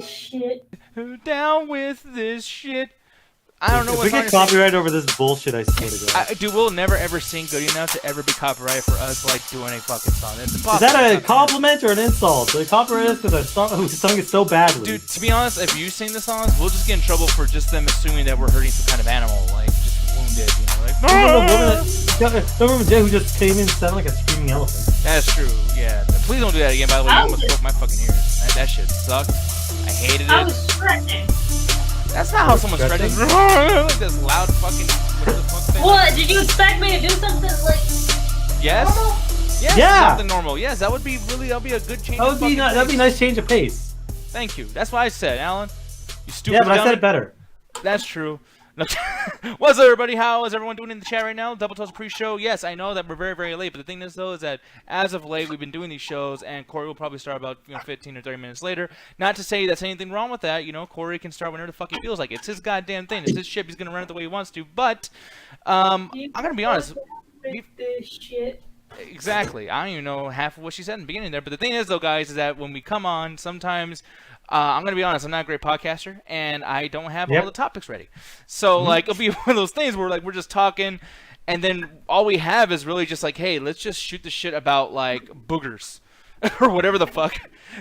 shit. Down with this shit. I don't know if what we song get you're copyrighted over this bullshit, I swear to God. Dude, we'll never ever sing good enough to ever be copyrighted for us like doing a fucking song. It's Is impossible. that a compliment or an insult? The copyright is because we sung it so badly. Dude, to be honest, if you sing the songs, we'll just get in trouble for just them assuming that we're hurting some kind of animal, like just wounded, you know, like. Remember Jay who just came in and sounded like a screaming elephant? That's true. Yeah. Please don't do that again. By the way, you almost broke my fucking ears. That shit sucked. I hated it. I was stretching. That's not how someone stretches. Like this loud fucking. Whatever the fuck thing. What? Did you expect me to do something like? Yes. Normal? Yes. Yeah. Something normal. Yes, that would be really. That'd be a good change. That'd be a nice change of pace. Thank you. That's what I said, Alan. You stupid. Yeah, but dummy. I said it better. That's true. What's up, everybody? How is everyone doing in the chat right now? Double Toast pre-show. Yes, I know that we're very, very late, but the thing is, though, is that as of late, we've been doing these shows, and Corey will probably start about 15 or 30 minutes later. Not to say that's anything wrong with that. You know, Corey can start whenever the fuck he feels like. It's his goddamn thing. It's his ship. He's gonna run it the way he wants to. But I'm gonna be honest. This shit. Exactly. I don't even know half of what she said in the beginning there. But the thing is, though, guys, is that when we come on, sometimes I'm going to be honest, I'm not a great podcaster, and I don't have all the topics ready. So, like, it'll be one of those things where, like, we're just talking, and then all we have is really just like, hey, let's just shoot the shit about, like, boogers or whatever the fuck.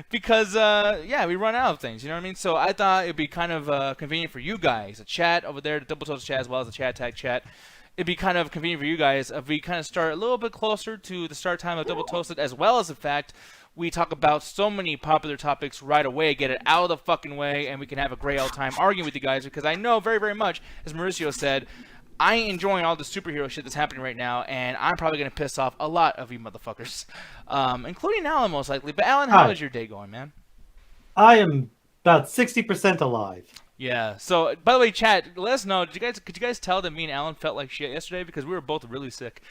Because, yeah, we run out of things, you know what I mean? So I thought it'd be kind of convenient for you guys, the chat over there, the Double Toast chat, as well as the chat tag chat. It'd be kind of convenient for you guys if we kind of start a little bit closer to the start time of Double Toasted, as well as the fact we talk about so many popular topics right away, get it out of the fucking way, and we can have a great old time arguing with you guys, because I know very, very much, as Mauricio said, I ain't enjoying all the superhero shit that's happening right now, and I'm probably going to piss off a lot of you motherfuckers, including Alan most likely. But Alan, how is your day going, man? I am about 60% alive. Yeah. So, by the way, chat, let us know. Could you guys tell that me and Alan felt like shit yesterday because we were both really sick?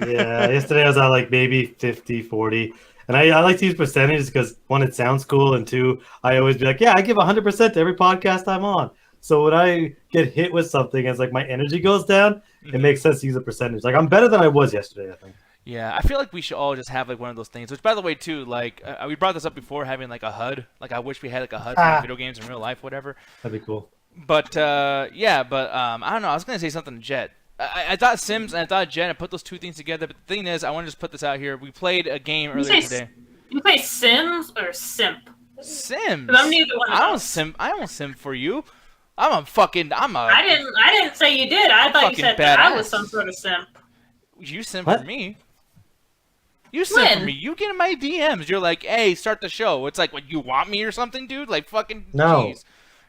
Yeah, yesterday I was at like maybe 50, 40. And I like to use percentages because, one, it sounds cool, and two, I always be like, yeah, I give 100% to every podcast I'm on. So when I get hit with something, as like my energy goes down, it makes sense to use a percentage. Like, I'm better than I was yesterday, I think. Yeah, I feel like we should all just have like one of those things. Which, by the way, too, like we brought this up before, having like a HUD. Like, I wish we had like a HUD for video games in real life, whatever. That'd be cool. But yeah, but I don't know. I was gonna say something to Jet. I thought Sims and I thought Jet. I put those two things together. But the thing is, I want to just put this out here. We played a game earlier today. You play Sims or Simp? Sims. I'm neither one of I don't simp. I don't simp for you. I didn't say you did. I thought you said that I was some sort of simp. You simp for me. You simp for me. You get in my DMs. You're like, hey, start the show. It's like, what, you want me or something, dude? Like, fucking jeez.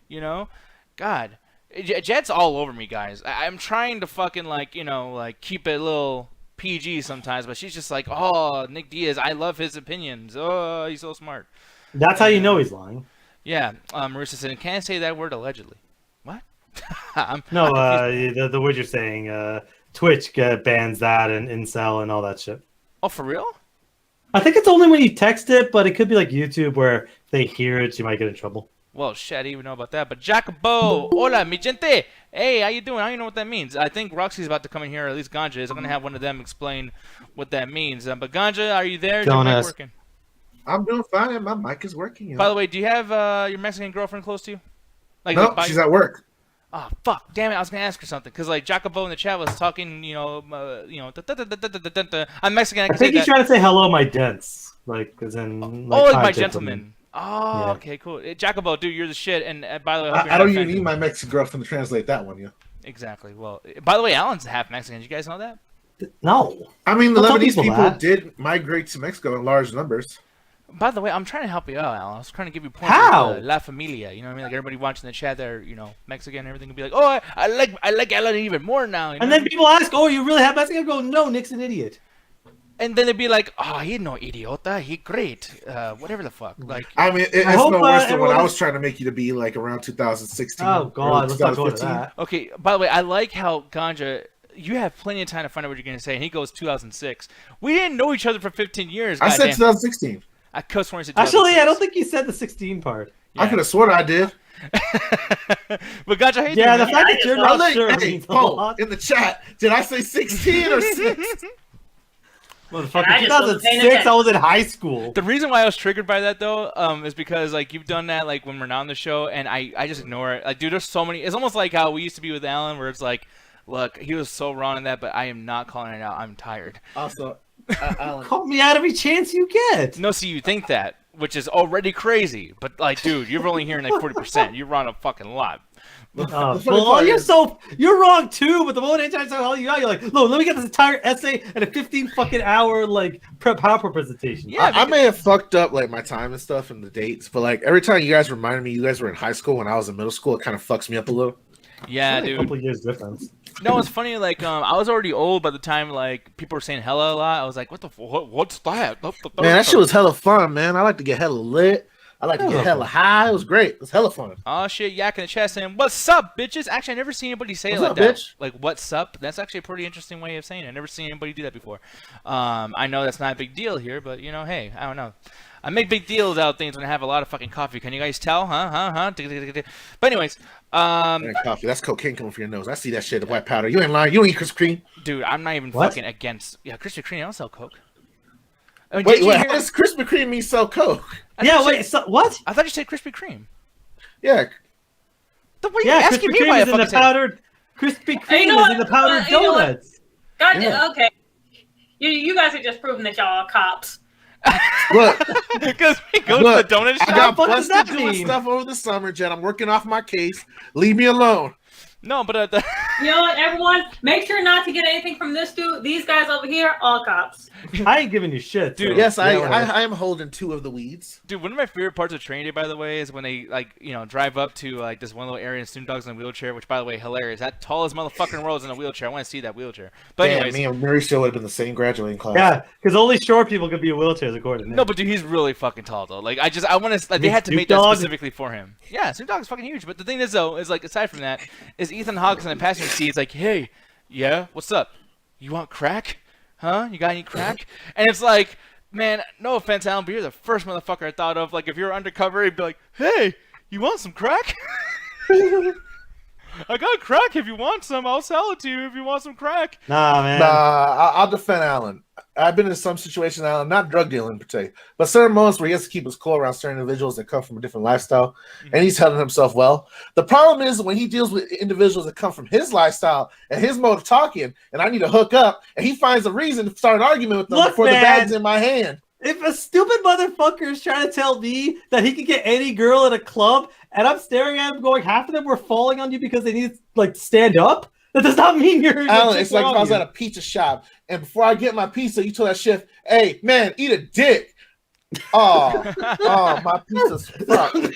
You know? God. Jet's all over me, guys. I'm trying to fucking, like, you know, like, keep it a little PG sometimes, but she's just like, oh, Nick Diaz, I love his opinions. Oh, he's so smart. That's how you know he's lying. Yeah. Marissa said, can't say that word allegedly. What? The word you're saying, Twitch bans that and incel and all that shit. Oh, for real? I think it's only when you text it, but it could be like YouTube where if they hear it, you might get in trouble. Well, shit, I didn't even know about that. But Jacobo, hola, mi gente. Hey, how you doing? I don't even know what that means. I think Roxy's about to come in here, or at least Ganja is. I'm going to have one of them explain what that means. But Ganja, are you there? Is your mic working? I'm doing fine. My mic is working. By the way, do you have your Mexican girlfriend close to you? Like, no, she's at work. Oh, fuck. Damn it. I was going to ask her something. Because, like, Jacobo in the chat was talking, I'm Mexican. I think he's trying to say hello, my gents. Like, as in, like, my gentleman. Oh, yeah. Okay, cool. Jacobo, dude, you're the shit. And by the way, I don't even need my Mexican girlfriend to translate that one, yeah. Exactly. Well, by the way, Alan's half Mexican. Did you guys know that? No. I mean, the Lebanese people did migrate to Mexico in large numbers. By the way, I'm trying to help you out, Alan. I was trying to give you points. How? La Familia. You know what I mean? Like, everybody watching the chat there, Mexican and everything would be like, oh, I like Alan even more now. You know? And then people ask, oh, you really have Mexican? I go, no, Nick's an idiot. And then they'd be like, oh, he no idiota. He great. Whatever the fuck. Like, I mean, it's no worse than what I was trying to make you to be like around 2016. Oh, God. Let's not go to that. Okay, by the way, I like how Ganja... You have plenty of time to find out what you're going to say, and he goes 2006. We didn't know each other for 15 years. I said 2016. I could have sworn he said 2006. Actually, I don't think you said the 16 part. Yeah. I could have sworn I did. But Gotcha, how you doing? The fact that you're not sure means a lot. In the chat, did I say 16 or 6? Motherfucker, 2006, I was in high school. The reason why I was triggered by that though, is because like you've done that like when we're not on the show, and I just ignore it. Like, dude, there's so many. It's almost like how we used to be with Alan, where it's like, look, he was so wrong in that, but I am not calling it out. I'm tired. Also, Alan, Call me out every chance you get. No, see, you think that, which is already crazy, but like, dude, you're only hearing like 40%. You're wrong a fucking lot. You're wrong too, but the moment I try to tell you out, you're like, look, let me get this entire essay and a 15 fucking hour like PowerPoint presentation. Yeah, I may have fucked up like my time and stuff and the dates, but like every time you guys reminded me you guys were in high school when I was in middle school, it kind of fucks me up a little. Yeah, It's dude. a couple years difference. No, it's funny. Like, I was already old by the time like people were saying hella a lot. I was like, what's that? Man, that shit was hella fun, man. I like to get hella lit. I like to get hella high. It was great. It was hella fun. Oh shit, Yak in the chat saying, "What's up, bitches?" Actually, I never seen anybody say it What's like up, that. bitch? Like, "What's up?" That's actually a pretty interesting way of saying it. I never seen anybody do that before. I know that's not a big deal here, but you know, hey, I don't know. I make big deals out of things when I have a lot of fucking coffee. Can you guys tell? Huh? But anyways, coffee. That's cocaine coming from your nose. I see that shit. The white powder. You ain't lying. You don't eat Krispy Kreme. Dude, I'm not even What? fucking against. Yeah, Krispy Kreme. I don't sell coke. I mean, Wait, did you how hear- does Krispy Kreme mean sell coke? What? I thought you said Krispy Kreme. Yeah. What are you Yeah, asking Krispy me why Kreme I is in the fucking said? powdered. Krispy Hey, you know Kreme is what? in the powdered You know what? donuts. God, Yeah. okay. You guys are just proving that y'all are cops. Look, Because we go look, to the donut I shop. got What does busted that doing mean? stuff over the summer, Jen. I'm working off my case. Leave me alone. No, but You know what, everyone? Make sure not to get anything from this dude. These guys over here, all cops. I ain't giving you shit, Dude, so- Yes, Yeah, whatever. I am holding 2 of the weeds. dude, one of my favorite parts of training day, by the way, is when they drive up to like this one little area and Snoop Dogg's in a wheelchair, which by the way, hilarious. That tallest motherfucker in the world is in a wheelchair. I want to see that wheelchair. But Damn, anyways, me and Mauricio would have been the same graduating class. Yeah, because only short people could be in wheelchairs, according to no, him. but dude, he's really fucking tall though. Like I want to. Like, they mean had to Snoop make that Dogg? specifically for him. Yeah, Snoop Dogg is fucking huge. But the thing is though, is like aside from that, is Ethan Hawke's in the passenger seat. It's like, hey, yeah, what's up? You want crack? Huh? You got any crack? And it's like, man, no offense, Alan, but you're the first motherfucker I thought of. Like, if you're undercover, he'd be like, hey, you want some crack? I got crack. If you want some, I'll sell it to you. If you want some crack. Nah, man. Nah, I'll defend Alan. I've been in some situations, Alan, not drug dealing per se, but certain moments where he has to keep his cool around certain individuals that come from a different lifestyle, and he's handling himself well. The problem is when he deals with individuals that come from his lifestyle and his mode of talking, and I need to hook up, and he finds a reason to start an argument with them Look, before the man. bag's in my hand. If a stupid motherfucker is trying to tell me that he can get any girl at a club, and I'm staring at him going, half of them were falling on you because they need to like stand up, that does not mean you're Alan, it's like if I was at a pizza shop, and before I get my pizza, you told that chef, hey, man, eat a dick. Oh, my pizza's fucked.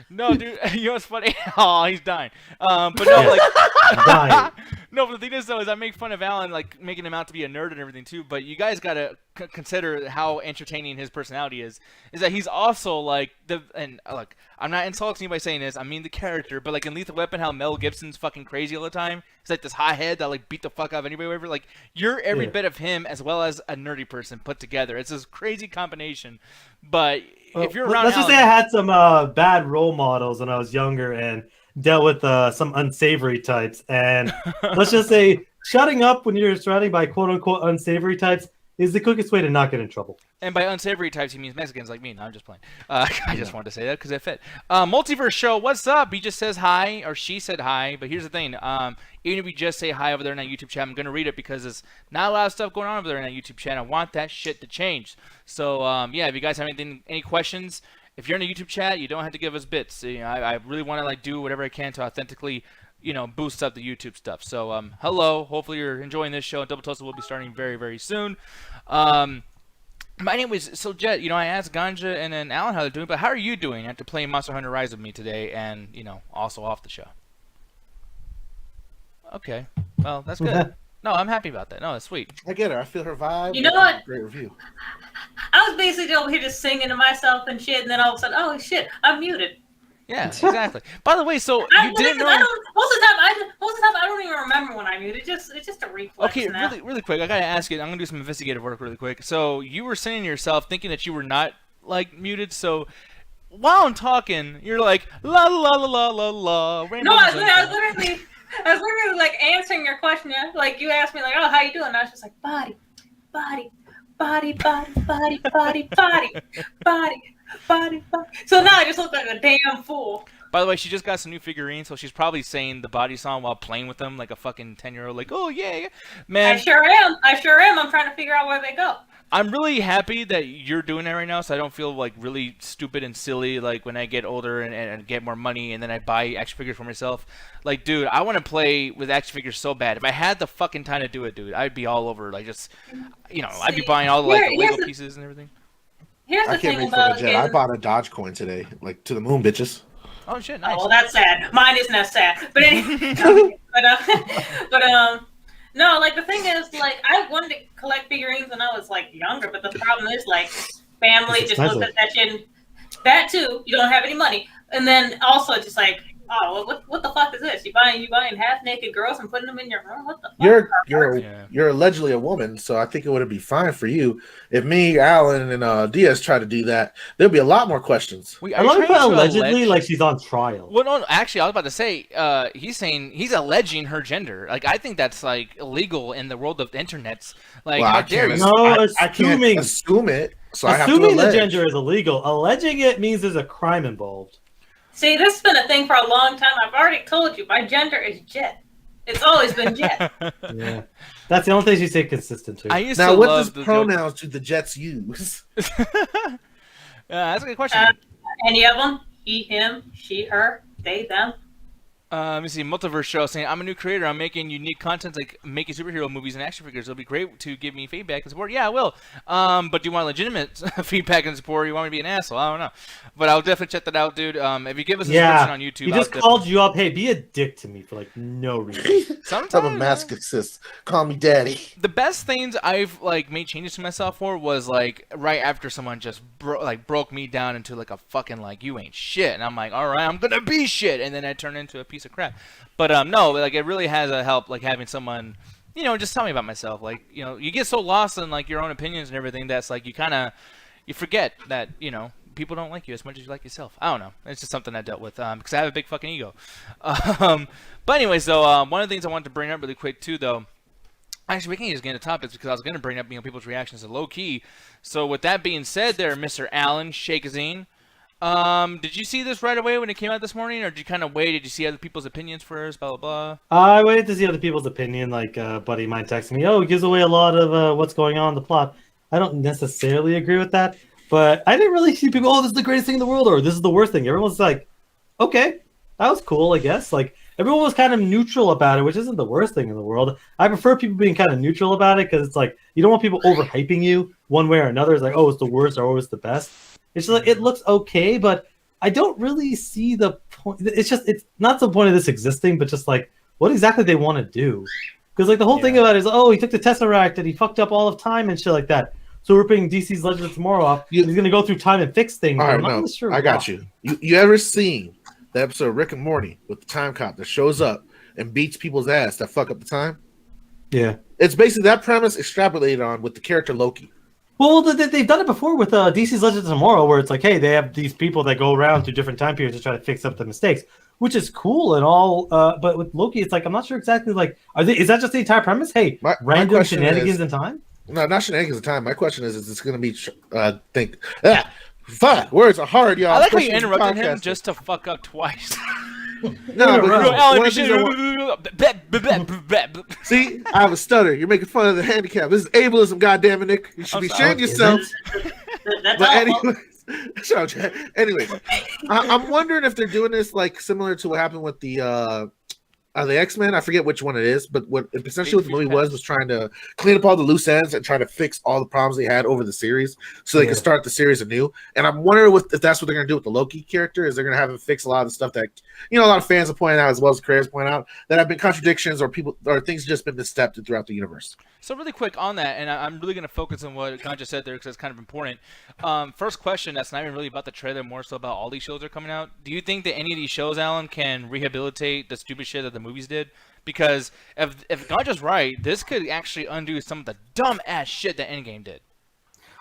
No, dude, you know what's funny? Oh, he's dying. But no, like, dying. no. But the thing is, though, is I make fun of Alan, like making him out to be a nerd and everything too. But you guys gotta consider how entertaining his personality is. Is that he's also like and look, I'm not insulting you by saying this. I mean the character, but like in Lethal Weapon, how Mel Gibson's fucking crazy all the time. He's like this hothead that like beat the fuck out of anybody. Whatever. Like you're every bit of him as well as a nerdy person put together. It's this crazy combination. But if you're around, let's just say I had some bad role models when I was younger and dealt with some unsavory types. And let's just say shutting up when you're surrounded by quote unquote unsavory types is the quickest way to not get in trouble. And by unsavory types, he means Mexicans like me. No, I'm just playing. I just wanted to say that because it fit. Multiverse Show, what's up? He just says hi, or she said hi. But here's the thing. Even if we just say hi over there in that YouTube chat, I'm going to read it because there's not a lot of stuff going on over there in that YouTube chat. I want that shit to change. So, yeah, if you guys have any questions, if you're in the YouTube chat, you don't have to give us bits. You know, I really want to like do whatever I can to authentically, boost up the YouTube stuff. So, hello. Hopefully you're enjoying this show. Double Toasted will be starting very, very soon. My name is Jet. I asked Ganja and then Alan how they're doing, but how are you doing after playing Monster Hunter Rise with me today and, also off the show? Okay. Well, that's good. No, I'm happy about that. No, that's sweet. I get her. I feel her vibe. You know what? Great review. I was basically over here just singing to myself and shit, and then all of a sudden, oh shit, I'm muted. Yeah, exactly. By the way, so you didn't know. Most of the time, I don't even remember when I muted. It's just a reflex. Okay, now. really quick. I gotta ask you. I'm gonna do some investigative work really quick. So you were saying to yourself, thinking that you were not like muted. So while I'm talking, you're like la la la la la la. No, I was literally like answering your question. Yeah? Like you asked me like, oh, how you doing? And I was just like, body, body, body, body, body, body, body, body, body. So now I just look like a damn fool. By the way, she just got some new figurines, so she's probably saying the body song while playing with them like a fucking 10-year-old. Like, oh yeah, man. I sure am. I'm trying to figure out where they go. I'm really happy that you're doing that right now, so I don't feel like really stupid and silly like when I get older and get more money and then I buy action figures for myself. Like, dude, I want to play with action figures so bad. If I had the fucking time to do it, dude, I'd be all over. Like, just, I'd be buying all the Lego pieces and everything. Here's the I can't thing wait for the about jet. I bought a Dogecoin today, like to the moon, bitches. Oh shit, nice. Oh, well, that's sad. Mine isn't that sad. But anyway, no, like the thing is, like I wanted to collect figurines when I was like younger, but the problem is like family just looked at that shit. And that too, you don't have any money, and then also just like, oh, what the fuck is this? You buying half naked girls and putting them in your room? What the fuck? You're allegedly a woman, so I think it would be fine for you. If me, Alan, and Diaz try to do that, there'll be a lot more questions. I love it allegedly, like she's on trial. Well, no, actually, I was about to say, he's saying he's alleging her gender. Like, I think that's like illegal in the world of internets. Like, well, how dare you? No, I can't assume it. So I have to assuming the allege. gender is illegal. Alleging it means there's a crime involved. See, this has been a thing for a long time. I've already told you, my gender is Jet. It's always been Jet. Yeah, that's the only thing she stayed consistent to. Now, what does pronouns do the Jets use? That's a good question. Any of them? He, him, she, her, they, them. Let me see. Multiverse Show saying, I'm a new creator. I'm making unique content like making superhero movies and action figures. It'll be great to give me feedback and support. Yeah, I will. But do you want legitimate feedback and support or you want me to be an asshole? I don't know. But I'll definitely check that out, dude. If you give us a description on YouTube. He just called you up. Hey, be a dick to me for like no reason. Sometimes I'm a masochist. Call me daddy. The best things I've like made changes to myself for was like right after someone just broke me down into like a fucking like you ain't shit, and I'm like, all right, I'm gonna be shit, and then I turn into a piece of crap. But no, like it really has a help like having someone, just tell me about myself. Like you get so lost in like your own opinions and everything that's like you forget that people don't like you as much as you like yourself. I don't know. It's just something I dealt with because I have a big fucking ego. But anyways, though, one of the things I wanted to bring up really quick too, though. Actually, we can just get into topics because I was going to bring up people's reactions to Loki. So with that being said, there, Mr. Allen Shakazine, did you see this right away when it came out this morning, or did you kind of wait? Did you see other people's opinions first? Blah blah blah. I waited to see other people's opinion. Like buddy of mine texted me, "Oh, it gives away a lot of what's going on in the plot." I don't necessarily agree with that, but I didn't really see people. Oh, this is the greatest thing in the world, or this is the worst thing. Everyone's like, "Okay, that was cool, I guess." Like everyone was kind of neutral about it, which isn't the worst thing in the world. I prefer people being kind of neutral about it because it's like you don't want people overhyping you one way or another. It's like, oh, it's the worst or oh, it's the best. It's just like it looks okay, but I don't really see the point. It's not the point of this existing, but just like what exactly they want to do. Because like the whole thing about it is, oh, he took the Tesseract and he fucked up all of time and shit like that. So we're putting DC's Legends of Tomorrow off. He's gonna go through time and fix things. All right, no, sure I got you. You ever seen the episode of Rick and Morty with the time cop that shows up and beats people's ass that fuck up the time? Yeah, it's basically that premise extrapolated on with the character Loki. Well, they've done it before with DC's Legends of Tomorrow, where it's like, hey, they have these people that go around to different time periods to try to fix up the mistakes, which is cool and all. But with Loki, it's like I'm not sure exactly like, is that just the entire premise? Hey, random shenanigans in time? No, not shenanigans in time. My question is it's going to be fuck, words are hard, y'all. I like how you interrupted him just to fuck up twice. No, see, I have a stutter. You're making fun of the handicap. This is ableism, goddamn it, Nick. You should be sharing yourself. But anyways, I'm wondering if they're doing this like similar to what happened with the X-Men. I forget which one it is, but what essentially what the movie was trying to clean up all the loose ends and try to fix all the problems they had over the series so they could start the series anew. And I'm wondering if that's what they're going to do with the Loki character. Is they're going to have him fix a lot of the stuff that a lot of fans have pointed out, as well as creators point out, that have been contradictions or things just been misstepped throughout the universe. So really quick on that, and I'm really going to focus on what Ganja said there because it's kind of important. First question, that's not even really about the trailer, more so about all these shows that are coming out. Do you think that any of these shows, Alan, can rehabilitate the stupid shit that the movies did? Because if Ganja's right, this could actually undo some of the dumb ass shit that Endgame did.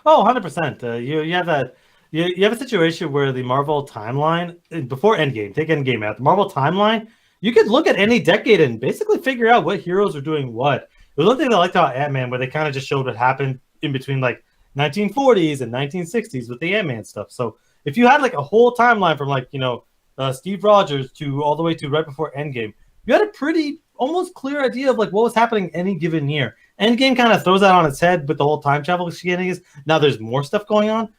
Oh, 100%. You have that. You have a situation where the Marvel timeline before Endgame, take Endgame out, the Marvel timeline, you could look at any decade and basically figure out what heroes are doing what. There was one thing I liked about Ant-Man where they kind of just showed what happened in between like 1940s and 1960s with the Ant-Man stuff. So if you had like a whole timeline from like, Steve Rogers to all the way to right before Endgame, you had a pretty almost clear idea of like what was happening any given year. Endgame kind of throws that on its head with the whole time travel shenanigans. Now there's more stuff going on.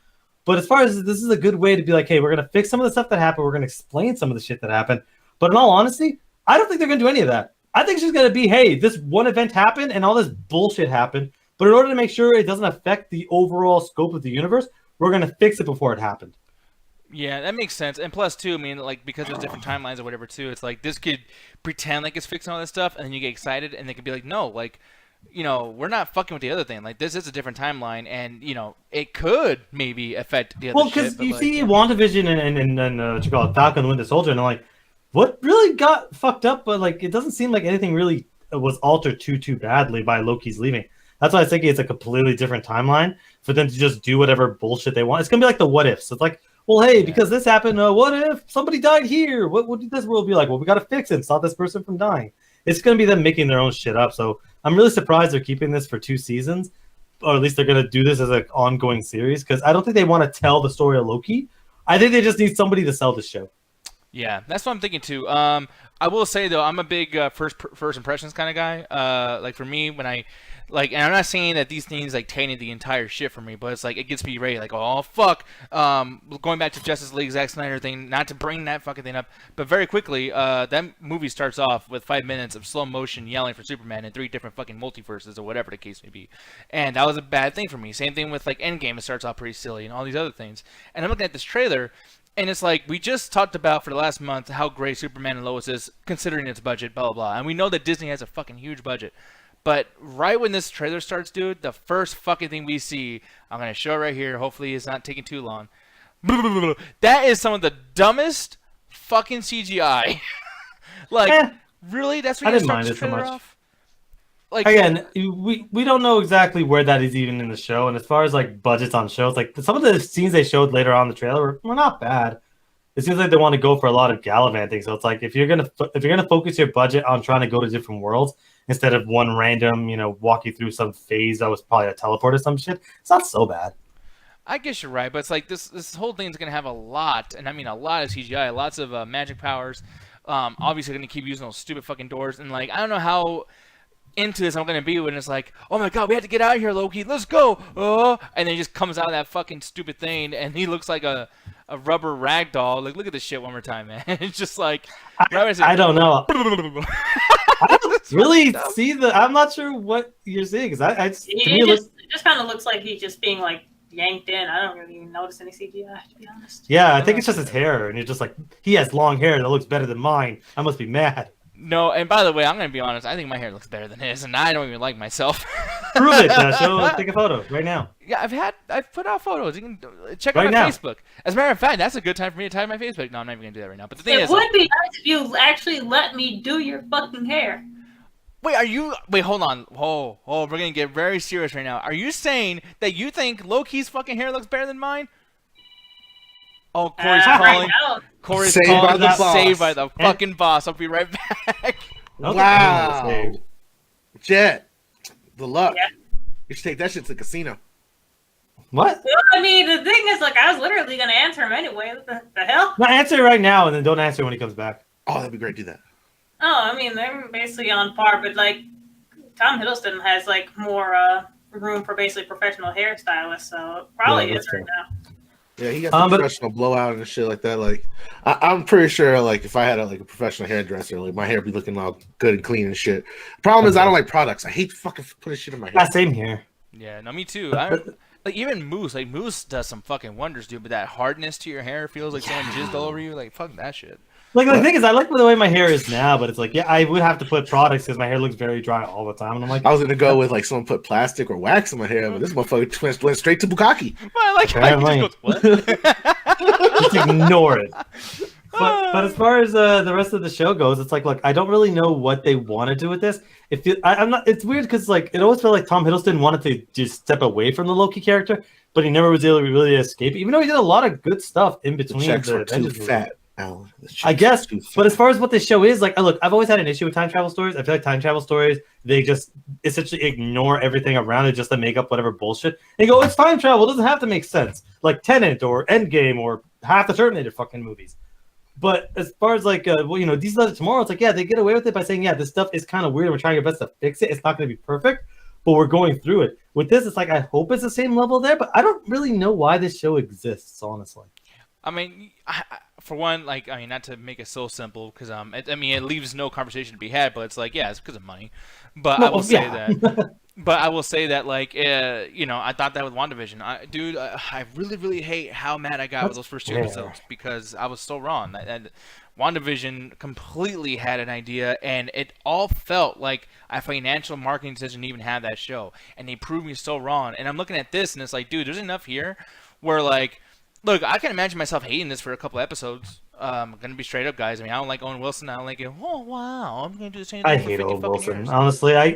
But as far as this is a good way to be like, hey, we're going to fix some of the stuff that happened. We're going to explain some of the shit that happened. But in all honesty, I don't think they're going to do any of that. I think it's just going to be, hey, this one event happened and all this bullshit happened. But in order to make sure it doesn't affect the overall scope of the universe, we're going to fix it before it happened. Yeah, that makes sense. And plus, too, I mean, like, because there's different timelines or whatever, too, it's like this could pretend like it's fixing all this stuff, and then you get excited, and they could be like, no, like, we're not fucking with the other thing. Like, this is a different timeline, and, it could maybe affect the other shit. Well, because you see WandaVision and what you call it, Falcon and Winter Soldier, and I'm like, what really got fucked up? But, like, it doesn't seem like anything really was altered too badly by Loki's leaving. That's why I was thinking it's a completely different timeline for them to just do whatever bullshit they want. It's going to be like the what ifs. It's like, well, hey, because this happened, what if somebody died here? What would this world be like? Well, we got to fix it and stop this person from dying. It's going to be them making their own shit up. So I'm really surprised they're keeping this for 2 seasons, or at least they're going to do this as an ongoing series, because I don't think they want to tell the story of Loki. I think they just need somebody to sell the show. Yeah, that's what I'm thinking too. I will say though, I'm a big first impressions kind of guy. Like for me, when I and I'm not saying that these things like tainted the entire shit for me, but it's like it gets me ready. Like, oh fuck. Going back to Justice League Zack Snyder thing, not to bring that fucking thing up, but very quickly, that movie starts off with 5 minutes of slow motion yelling for Superman in 3 different fucking multiverses or whatever the case may be, and that was a bad thing for me. Same thing with like Endgame, it starts off pretty silly and all these other things. And I'm looking at this trailer. And it's like, we just talked about for the last month how great Superman and Lois is, considering its budget, blah, blah, blah. And we know that Disney has a fucking huge budget. But right when this trailer starts, dude, the first fucking thing we see, I'm going to show it right here. Hopefully it's not taking too long. That is some of the dumbest fucking CGI. Really? That's what you start the trailer off? Like, again, we don't know exactly where that is even in the show, and as far as like budgets on shows, like some of the scenes they showed later on in the trailer were not bad. It seems like they want to go for a lot of gallivanting, so it's like if you're gonna focus your budget on trying to go to different worlds instead of one random, walk you through some phase that was probably a teleport or some shit, it's not so bad. I guess you're right, but it's like this whole thing is gonna have a lot, and I mean a lot of CGI, lots of magic powers. Obviously, gonna keep using those stupid fucking doors, and like I don't know how into this I'm gonna be when it's like, oh my god, we have to get out of here, Loki, let's go, and then he just comes out of that fucking stupid thing and he looks like a rubber rag doll. Like, look at this shit one more time, man. It's just like I don't know. I don't really see I'm not sure what you're seeing, because it just kind of looks like he's just being like yanked in. I don't really even notice any CGI, to be honest. Yeah, I think it's just his hair, and you're just like, he has long hair that looks better than mine, I must be mad. No, and by the way, I'm going to be honest, I think my hair looks better than his, and I don't even like myself. Prove it, take a photo right now. Yeah, I've put out photos. You can check out my Facebook. As a matter of fact, that's a good time for me to type my Facebook. No, I'm not even going to do that right now. But the thing is, it would be nice if you actually let me do your fucking hair. Wait, hold on. Oh, we're going to get very serious right now. Are you saying that you think Loki's fucking hair looks better than mine? Oh, Corey's calling. Corey's calling. Saved by the fucking boss. I'll be right back. Wow. Jet, the luck. Yeah. You should take that shit to the casino. What? Well, I mean, the thing is, like, I was literally going to answer him anyway. What the hell? No, answer it right now, and then don't answer when he comes back. Oh, that'd be great. Do that. Oh, I mean, they're basically on par, but, like, Tom Hiddleston has, like, more room for basically professional hairstylists, so it probably is right now. Yeah, he got the professional blowout and shit like that. Like, I'm pretty sure, like, if I had a professional hairdresser, like, my hair would be looking all good and clean and shit. Problem is, I don't like products. I hate fucking putting shit in my hair. Yeah, same here. Yeah, no, me too. Like, even Moose, Moose does some fucking wonders, dude. But that hardness to your hair feels like someone jizzed all over you. Like, fuck that shit. Like, the thing is, I like the way my hair is now, but it's like, yeah, I would have to put products because my hair looks very dry all the time. And I'm like, I was gonna go with like someone put plastic or wax in my hair, but this motherfucker went straight to bukkake. Well, I like just goes, what? Just ignore it. But as far as the rest of the show goes, it's like, look, I don't really know what they want to do with this. I'm not. It's weird because like it always felt like Tom Hiddleston wanted to just step away from the Loki character, but he never was able to really escape. Even though he did a lot of good stuff in between the checks were too fat. Alan, I guess, but as far as what this show is, like, look, I've always had an issue with time travel stories. I feel like time travel stories, they just essentially ignore everything around it just to make up whatever bullshit. And go, it's time travel. It doesn't have to make sense. Like Tenet or Endgame or half the Terminator fucking movies. But as far as like, These Legends Tomorrow, it's like, yeah, they get away with it by saying, yeah, this stuff is kind of weird. And we're trying our best to fix it. It's not going to be perfect, but we're going through it. With this, it's like, I hope it's the same level there, but I don't really know why this show exists, honestly. I mean, for one, like, I mean, not to make it so simple, because it leaves no conversation to be had. But it's like, yeah, it's because of money. But I will say that. But I will say that, like, I thought that with WandaVision, I really, really hate how mad I got with those first 2 episodes because I was so wrong. And WandaVision completely had an idea, and it all felt like a financial marketing decision to even have that show, and they proved me so wrong. And I'm looking at this, and it's like, dude, there's enough here where, like. Look, I can imagine myself hating this for a couple episodes. I'm gonna be straight up, guys. I mean, I don't like Owen Wilson. I don't like it. Oh wow, I'm gonna do the same thing. I hate Owen Wilson. Years. Honestly, I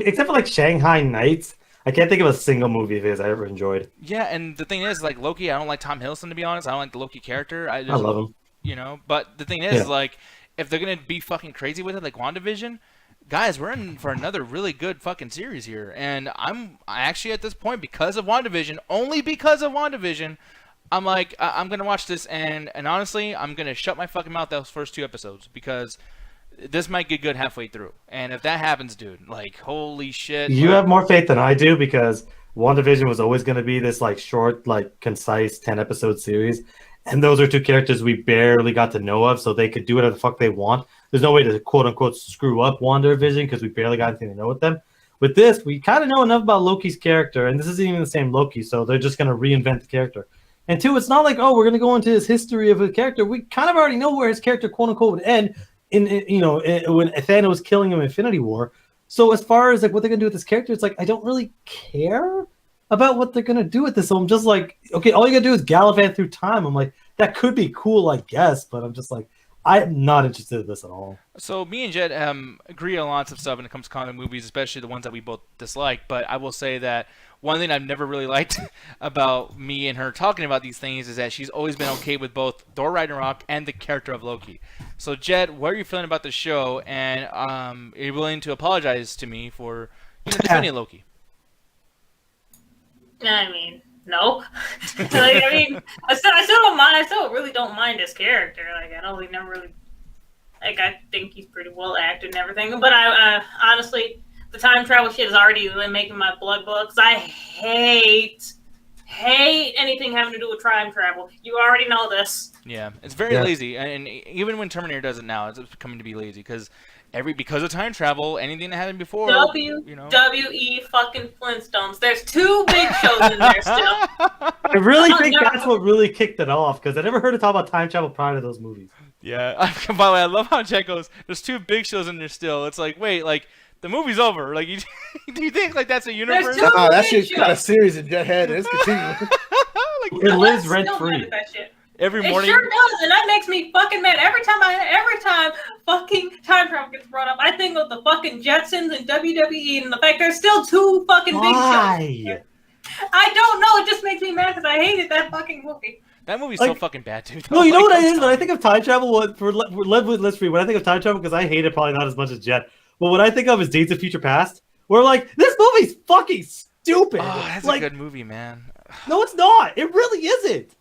except for like Shanghai Nights, I can't think of a single movie of his I ever enjoyed. Yeah, and the thing is, like Loki, I don't like Tom Hiddleston, to be honest. I don't like the Loki character. I love him. But the thing is, like, if they're gonna be fucking crazy with it, like WandaVision, guys, we're in for another really good fucking series here. And I'm actually at this point because of WandaVision, only because of WandaVision. I'm like, I'm going to watch this, and honestly, I'm going to shut my fucking mouth those first 2 episodes, because this might get good halfway through. And if that happens, dude, like, holy shit. You have more faith than I do, because WandaVision was always going to be this, like, short, like, concise 10-episode series. And those are 2 characters we barely got to know of, so they could do whatever the fuck they want. There's no way to, quote-unquote, screw up WandaVision, because we barely got anything to know with them. With this, we kind of know enough about Loki's character, and this isn't even the same Loki, so they're just going to reinvent the character. And 2, it's not like, oh, we're going to go into his history of a character. We kind of already know where his character, quote unquote, would end when Thanos was killing him in Infinity War. So as far as like what they're going to do with this character, it's like I don't really care about what they're going to do with this. So I'm just like, okay, all you got to do is gallivant through time. I'm like, that could be cool, I guess, but I'm just like, I'm not interested in this at all. So me and Jet agree on lots of stuff when it comes to comic movies, especially the ones that we both dislike. But I will say that one thing I've never really liked about me and her talking about these things is that she's always been okay with both Thor Ragnarok and the character of Loki. So Jet, what are you feeling about the show? And are you willing to apologize to me for defending Loki? I mean, no. I still don't mind. I still really don't mind his character. Like, we never really. Like, I think he's pretty well acted and everything. But I honestly, the time travel shit is already making my blood boil. Because I hate anything having to do with time travel. You already know this. Yeah, it's very lazy, and even when Terminator does it now, it's becoming to be lazy because of time travel, anything that happened before. WWE fucking Flintstones. There's 2 big shows in there still. I really think that's what really kicked it off, because I never heard it talk about time travel prior to those movies. Yeah. By the way, I love how Jack goes, there's 2 big shows in there still. It's like, wait, like, the movie's over. Like, do you think like that's a universe? No, that shit's got a series in Jet Head. It's continuing. It lives rent free. Every morning. It sure does, and that makes me fucking mad. Every time fucking time travel gets brought up, I think of the fucking Jetsons and WWE and the fact there's still 2 fucking big shows. I don't know. It just makes me mad because I hated that fucking movie. That movie's so fucking bad, dude. No, you know what it is? When I think of time travel, when I think of time travel, because I hate it probably not as much as Jet, but what I think of is Days of Future Past, where like, this movie's fucking stupid. Oh, that's like, a good movie, man. No, it's not. It really isn't.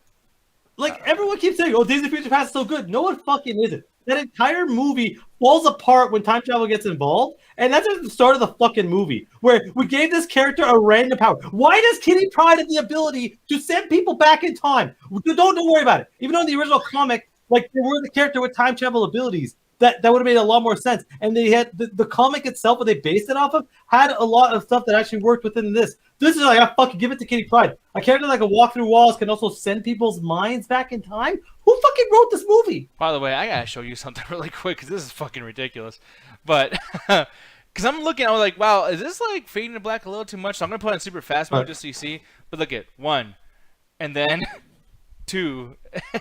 Like, everyone keeps saying, oh, Days of Future Past is so good. No one fucking isn't. That entire movie falls apart when time travel gets involved, and that's at the start of the fucking movie, where we gave this character a random power. Why does Kitty Pryde have the ability to send people back in time? Don't worry about it. Even though in the original comic, like, they were the character with time travel abilities, that would have made a lot more sense. And they had the comic itself, what they based it off of, had a lot of stuff that actually worked within this. This is like, I fucking give it to Kitty Pryde. A character that can walk through walls can also send people's minds back in time. Who fucking wrote this movie? By the way, I gotta show you something really quick because this is fucking ridiculous. But because I'm looking, I was like, wow, is this like fading to black a little too much? So I'm gonna put it in super fast mode just so you see. But look at 1, and then 2,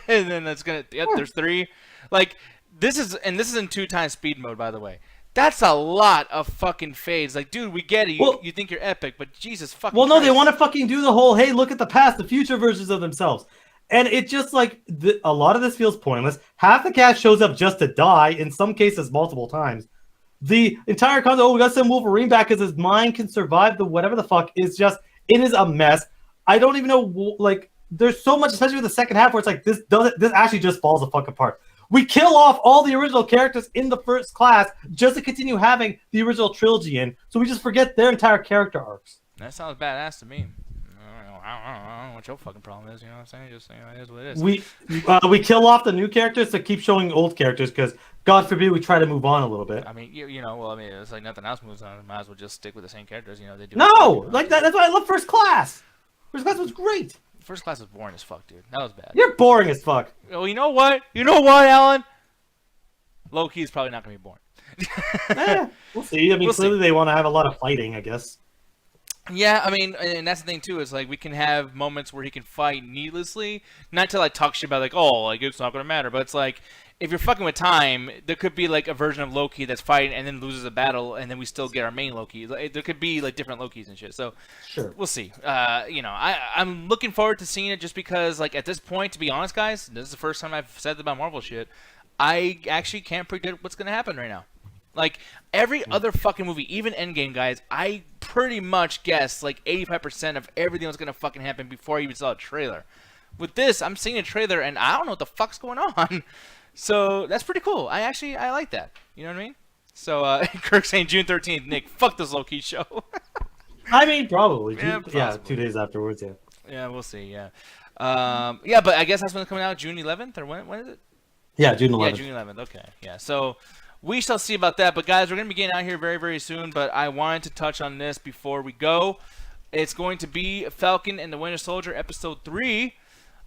and then that's gonna. Yep, there's 3. Like. This is in 2x speed mode, by the way. That's a lot of fucking fades. Like, dude, we get it. You think you're epic, but Jesus fucking Well, no, Christ. they want to fucking do the whole, hey, look at the past, the future versions of themselves. And it just like a lot of this feels pointless. Half the cast shows up just to die, in some cases multiple times. The entire concept, we got to send Wolverine back because his mind can survive the whatever the fuck, is just, it is a mess. I don't even know, like, there's so much, especially with the second half, where it's like, this actually just falls the fuck apart. We kill off all the original characters in the first class just to continue having the original trilogy in, so we just forget their entire character arcs. That sounds badass to me. I don't know what your fucking problem is. You know what I'm saying? Just it is what it We is. we kill off the new characters to keep showing old characters because God forbid we try to move on a little bit. I mean, well, I mean, it's like nothing else moves on. Might as well just stick with the same characters. You know, they do. No, like that. That's why I love First Class. First Class was great. First Class was boring as fuck, dude. That was bad. You're boring as fuck. Oh, you know what? You know what, Alan? Loki is probably not gonna be boring. We'll see. I mean, clearly they want to have a lot of fighting, I guess. Yeah, I mean, and that's the thing too. Is like we can have moments where he can fight needlessly, not to like talk shit about like, oh, like it's not gonna matter. But it's like if you're fucking with time, there could be like a version of Loki that's fighting and then loses a battle, and then we still get our main Loki. Like, there could be like different Lokis and shit. So sure, we'll see. I'm looking forward to seeing it just because, like, at this point, to be honest, guys, this is the first time I've said about Marvel shit. I actually can't predict what's gonna happen right now. Like, every other fucking movie, even Endgame, guys, I pretty much guessed, like, 85% of everything was gonna fucking happen before I even saw a trailer. With this, I'm seeing a trailer, and I don't know what the fuck's going on. So, that's pretty cool. I like that. You know what I mean? So, Kirk saying June 13th, Nick, fuck this Loki show. I mean, probably. Yeah, 2 days afterwards, yeah. Yeah, we'll see, yeah. Yeah, but I guess that's when it's coming out, June 11th, or when is it? Yeah, June 11th. Yeah, June 11th, okay. Yeah, so we shall see about that. But, guys, we're going to be getting out here very, very soon. But I wanted to touch on this before we go. It's going to be Falcon and the Winter Soldier, Episode 3.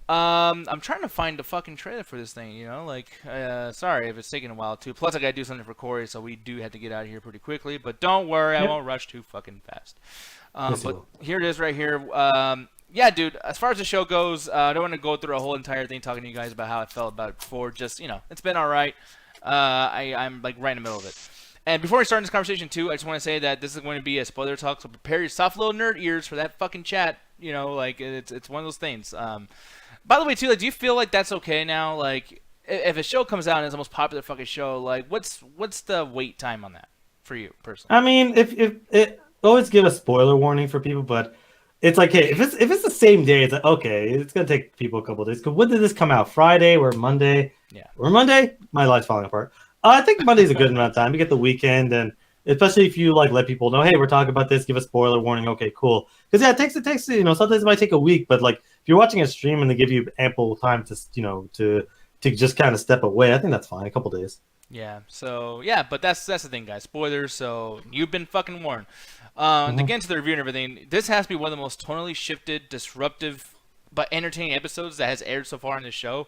I'm trying to find the fucking trailer for this thing, you know? Like, sorry if it's taking a while, too. Plus, I got to do something for Corey, so we do have to get out of here pretty quickly. But don't worry, I won't rush too fucking fast. But here it is right here. Yeah, dude, as far as the show goes, I don't want to go through a whole entire thing talking to you guys about how I felt about it before. Just, it's been all right. I'm like right in the middle of it. And before we start this conversation too, I just want to say that this is going to be a spoiler talk, so prepare your soft little nerd ears for that fucking chat. Like it's one of those things. By the way too, like, do you feel like that's okay now? Like if a show comes out and it's the most popular fucking show, like what's the wait time on that for you personally? I mean, if it always give a spoiler warning for people, but it's like, hey, if it's the same day, it's like, okay, it's gonna take people a couple of days. Because when did this come out? Friday or Monday? Yeah. Or Monday? My life's falling apart. I think Monday's a good amount of time. You get the weekend, and especially if you like let people know, hey, we're talking about this, give a spoiler warning. Okay, cool. Because yeah, it takes sometimes it might take a week, but like if you're watching a stream and they give you ample time to to just kind of step away, I think that's fine. A couple days. Yeah. So yeah, but that's the thing, guys. Spoilers. So you've been fucking warned. To get into the review and everything, this has to be one of the most tonally shifted, disruptive, but entertaining episodes that has aired so far in this show.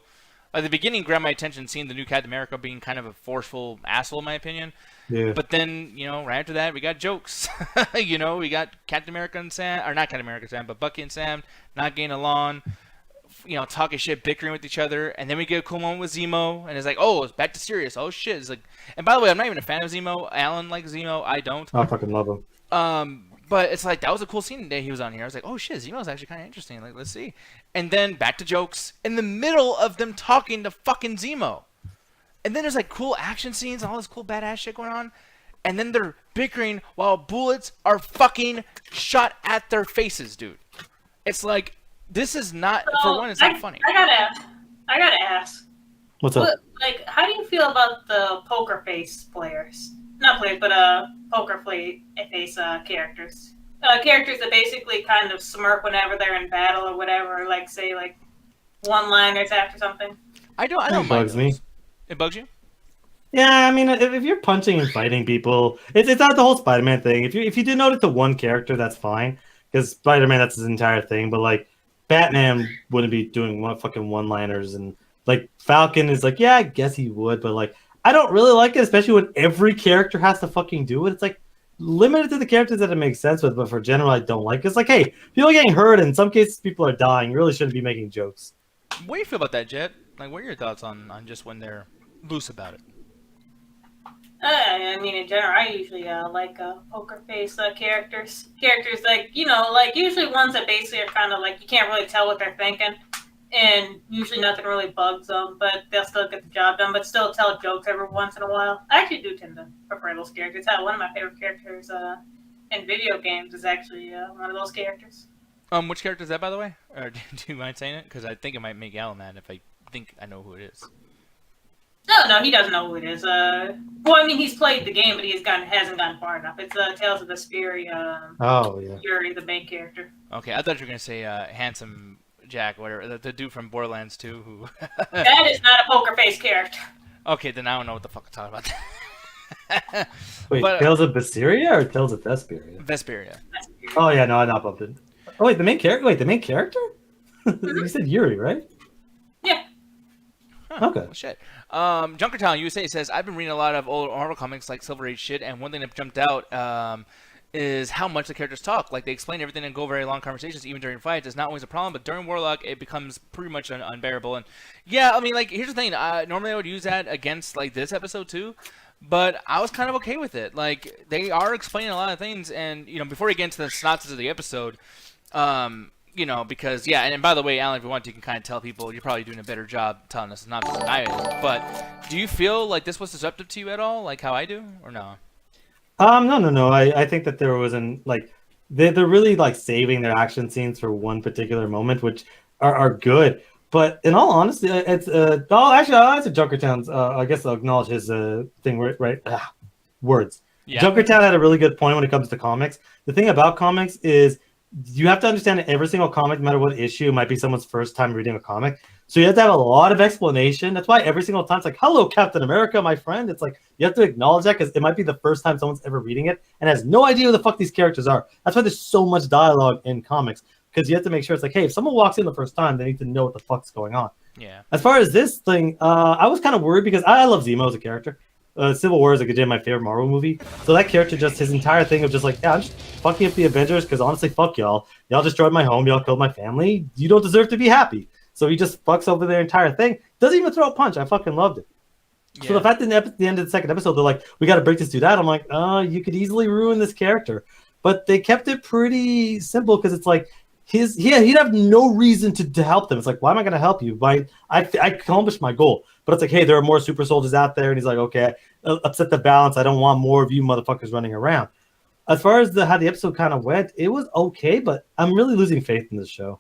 At the beginning, grabbed my attention seeing the new Captain America being kind of a forceful asshole, in my opinion. Yeah. But then, right after that, we got jokes. We got Captain America and Sam, or not Captain America and Sam, but Bucky and Sam not getting along, talking shit, bickering with each other. And then we get a cool moment with Zemo, and it's like, oh, it's back to serious. Oh, shit. It's like, and by the way, I'm not even a fan of Zemo. Alan likes Zemo. I don't. I fucking love him. But it's like, that was a cool scene the day he was on here. I was like, oh shit, Zemo's actually kind of interesting. Like, let's see. And then back to jokes in the middle of them talking to fucking Zemo. And then there's like cool action scenes and all this cool badass shit going on. And then they're bickering while bullets are fucking shot at their faces, dude. It's like, this is not, for one, it's not funny. I gotta ask. What's up? Like, how do you feel about the poker face players? Not players, but poker face characters. Characters that basically kind of smirk whenever they're in battle or whatever, or like say like one-liners after something. I don't mind bugs me. It bugs you? Yeah, I mean, if you're punching and fighting people, it's not the whole Spider-Man thing. If you did note it to one character, that's fine, because Spider-Man, that's his entire thing. But like Batman wouldn't be doing one-liners, and like Falcon is like, yeah, I guess he would, but like I don't really like it, especially when every character has to fucking do it. It's like limited to the characters that it makes sense with, but for general, I don't like it. It's like, hey, people are getting hurt, and in some cases, people are dying. You really shouldn't be making jokes. What do you feel about that, Jet? Like, what are your thoughts on just when they're loose about it? I mean, in general, I usually like poker face characters. Characters like, like usually ones that basically are kind of like you can't really tell what they're thinking. and usually nothing really bugs them, but they'll still get the job done, but still tell jokes every once in a while. I actually do tend to prefer those characters. One of my favorite characters in video games is actually one of those characters. Which character is that, by the way? Or do you mind saying it? Because I think it might make Alan mad if I think I know who it is. No, he doesn't know who it is. Well, I mean, he's played the game, but hasn't gotten far enough. It's Tales of Vesperia. Oh yeah. Yuri, the main character. Okay, I thought you were gonna say Handsome Jack, whatever, the dude from Borderlands 2 who. That is not a poker face character. Okay, then I don't know what the fuck I'm talking about. Wait, Tales of Vesperia or Tales of Vesperia? Vesperia. Oh yeah, no, I not bumped it. Oh wait, the main character. Wait, the main character? You said Yuri, right? Yeah. Huh, okay. Well, shit. Junkertown USA says, I've been reading a lot of old Marvel comics like Silver Age shit, and one thing that jumped out is how much the characters talk. Like, they explain everything and go very long conversations, even during fights. It's not always a problem, but during Warlock, it becomes pretty much unbearable. And yeah, I mean, like, here's the thing. Normally I would use that against, like, this episode, too. But I was kind of okay with it. Like, they are explaining a lot of things, and, you know, before we get into the synopsis of the episode, you know, because, yeah, and by the way, Alan, if you want to, you can kind of tell people you're probably doing a better job telling us synopsis than I am. But do you feel like this was disruptive to you at all, like how I do, or no? No. I think that there wasn't, like, they're really, like, saving their action scenes for one particular moment, which are good. But in all honesty, it's actually, I'll answer Junkertown's. I guess I'll acknowledge his thing, right? Words. Yeah. Junkertown had a really good point when it comes to comics. The thing about comics is you have to understand that every single comic, no matter what issue, might be someone's first time reading a comic. So you have to have a lot of explanation. That's why every single time it's like, hello, Captain America, my friend. It's like, you have to acknowledge that because it might be the first time someone's ever reading it and has no idea who the fuck these characters are. That's why there's so much dialogue in comics, because you have to make sure it's like, hey, if someone walks in the first time, they need to know what the fuck's going on. Yeah. As far as this thing, I was kind of worried because I love Zemo as a character. Civil War is like my favorite Marvel movie. So that character, just his entire thing of just like, yeah, I'm just fucking up the Avengers because honestly, fuck y'all. Y'all destroyed my home. Y'all killed my family. You don't deserve to be happy. So he just fucks over their entire thing. Doesn't even throw a punch. I fucking loved it. Yeah. So the fact that at the end of the second episode, they're like, we got to break this dude out. I'm like, you could easily ruin this character. But they kept it pretty simple because it's like, he'd have no reason to help them. It's like, why am I going to help you? I accomplished my goal. But it's like, hey, there are more super soldiers out there. And he's like, okay, upset the balance. I don't want more of you motherfuckers running around. As far as how the episode kind of went, it was okay, but I'm really losing faith in this show.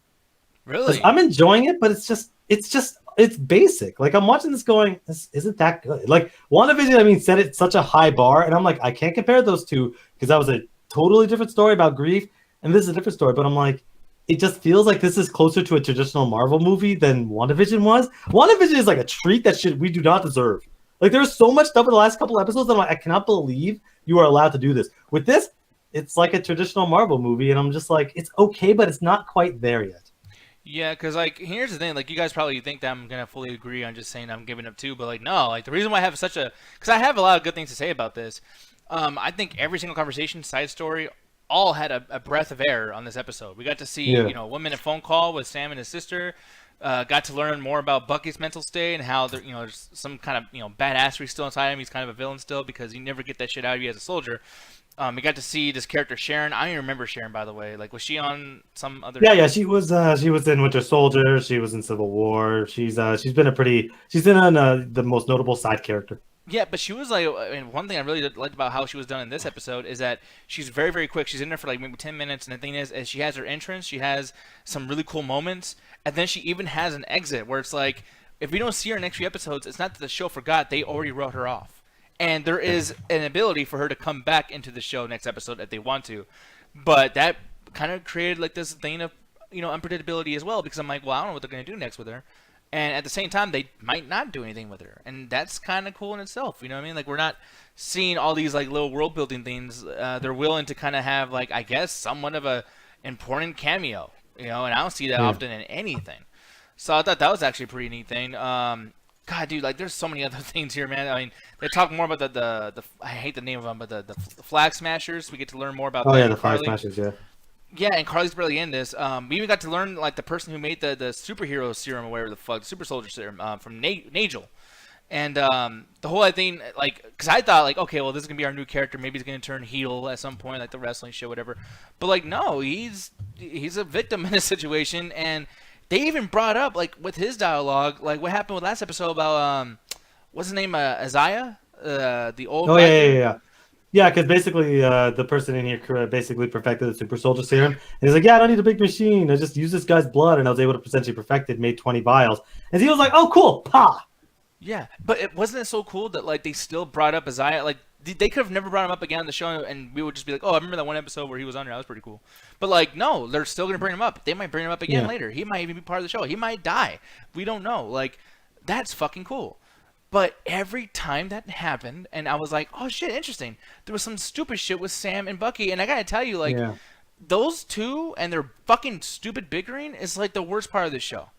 Really? I'm enjoying it, but it's basic. Like, I'm watching this going, this isn't that good. Like, WandaVision, set it such a high bar, and I'm like, I can't compare those two because that was a totally different story about grief, and this is a different story. But I'm like, it just feels like this is closer to a traditional Marvel movie than WandaVision was. WandaVision is like a treat that we do not deserve. Like, there's so much stuff in the last couple episodes that I'm like, I cannot believe you are allowed to do this. With this, it's like a traditional Marvel movie, and I'm just like, it's okay, but it's not quite there yet. Yeah, because, like, here's the thing. Like, you guys probably think that I'm going to fully agree on just saying I'm giving up too, but, like, no. Like, the reason why I have because I have a lot of good things to say about this. I think every single conversation, side story, all had a breath of air on this episode. We got to see, a 1 minute phone call with Sam and his sister. Got to learn more about Bucky's mental state and how there's some kind of badassery still inside him. He's kind of a villain still because you never get that shit out of you as a soldier. We got to see this character Sharon. I don't even remember Sharon, by the way. Like, was she on some other? Yeah. She was in Winter Soldier. She was in Civil War. She's been the most notable side character. Yeah, but she was like, one thing I really liked about how she was done in this episode is that she's very, very quick. She's in there for like maybe 10 minutes, and the thing is she has her entrance, she has some really cool moments, and then she even has an exit where it's like, if we don't see her in the next few episodes, it's not that the show forgot, they already wrote her off. And there is an ability for her to come back into the show next episode if they want to. But that kind of created like this thing of, unpredictability as well, because I'm like, well, I don't know what they're going to do next with her. And at the same time, they might not do anything with her. And that's kind of cool in itself. You know what I mean? Like, we're not seeing all these, like, little world-building things. They're willing to kind of have, like, I guess, somewhat of a important cameo. And I don't see that often in anything. So I thought that was actually a pretty neat thing. God, dude, like, there's so many other things here, man. I mean, they talk more about the I hate the name of them, but the Flag Smashers. We get to learn more about the Flag Smashers, yeah. Yeah, and Carly's barely in this. We even got to learn, like, the person who made the superhero serum or whatever the fuck, super soldier serum, from Nagel. And the whole thing, like, because I thought, like, okay, well, this is going to be our new character. Maybe he's going to turn heel at some point, like the wrestling show, whatever. But, like, no, he's a victim in this situation. And they even brought up like with his dialogue, like what happened with last episode about what's his name, Isaiah, the old. Oh yeah. Yeah, because basically the person in here basically perfected the super soldier serum. And he's like, yeah, I don't need a big machine. I just use this guy's blood, and I was able to potentially perfect it, made 20 vials. And he was like, oh, cool, pa! Yeah, but wasn't it so cool that like they still brought up Isaiah? Like they could have never brought him up again on the show, and we would just be like, oh, I remember that one episode where he was on there. That was pretty cool. But like, no, they're still gonna bring him up. They might bring him up again later. He might even be part of the show. He might die. We don't know. Like, that's fucking cool. But every time that happened, and I was like, oh shit, interesting. There was some stupid shit with Sam and Bucky, and I gotta tell you, like, those two and their fucking stupid bickering is like the worst part of the show.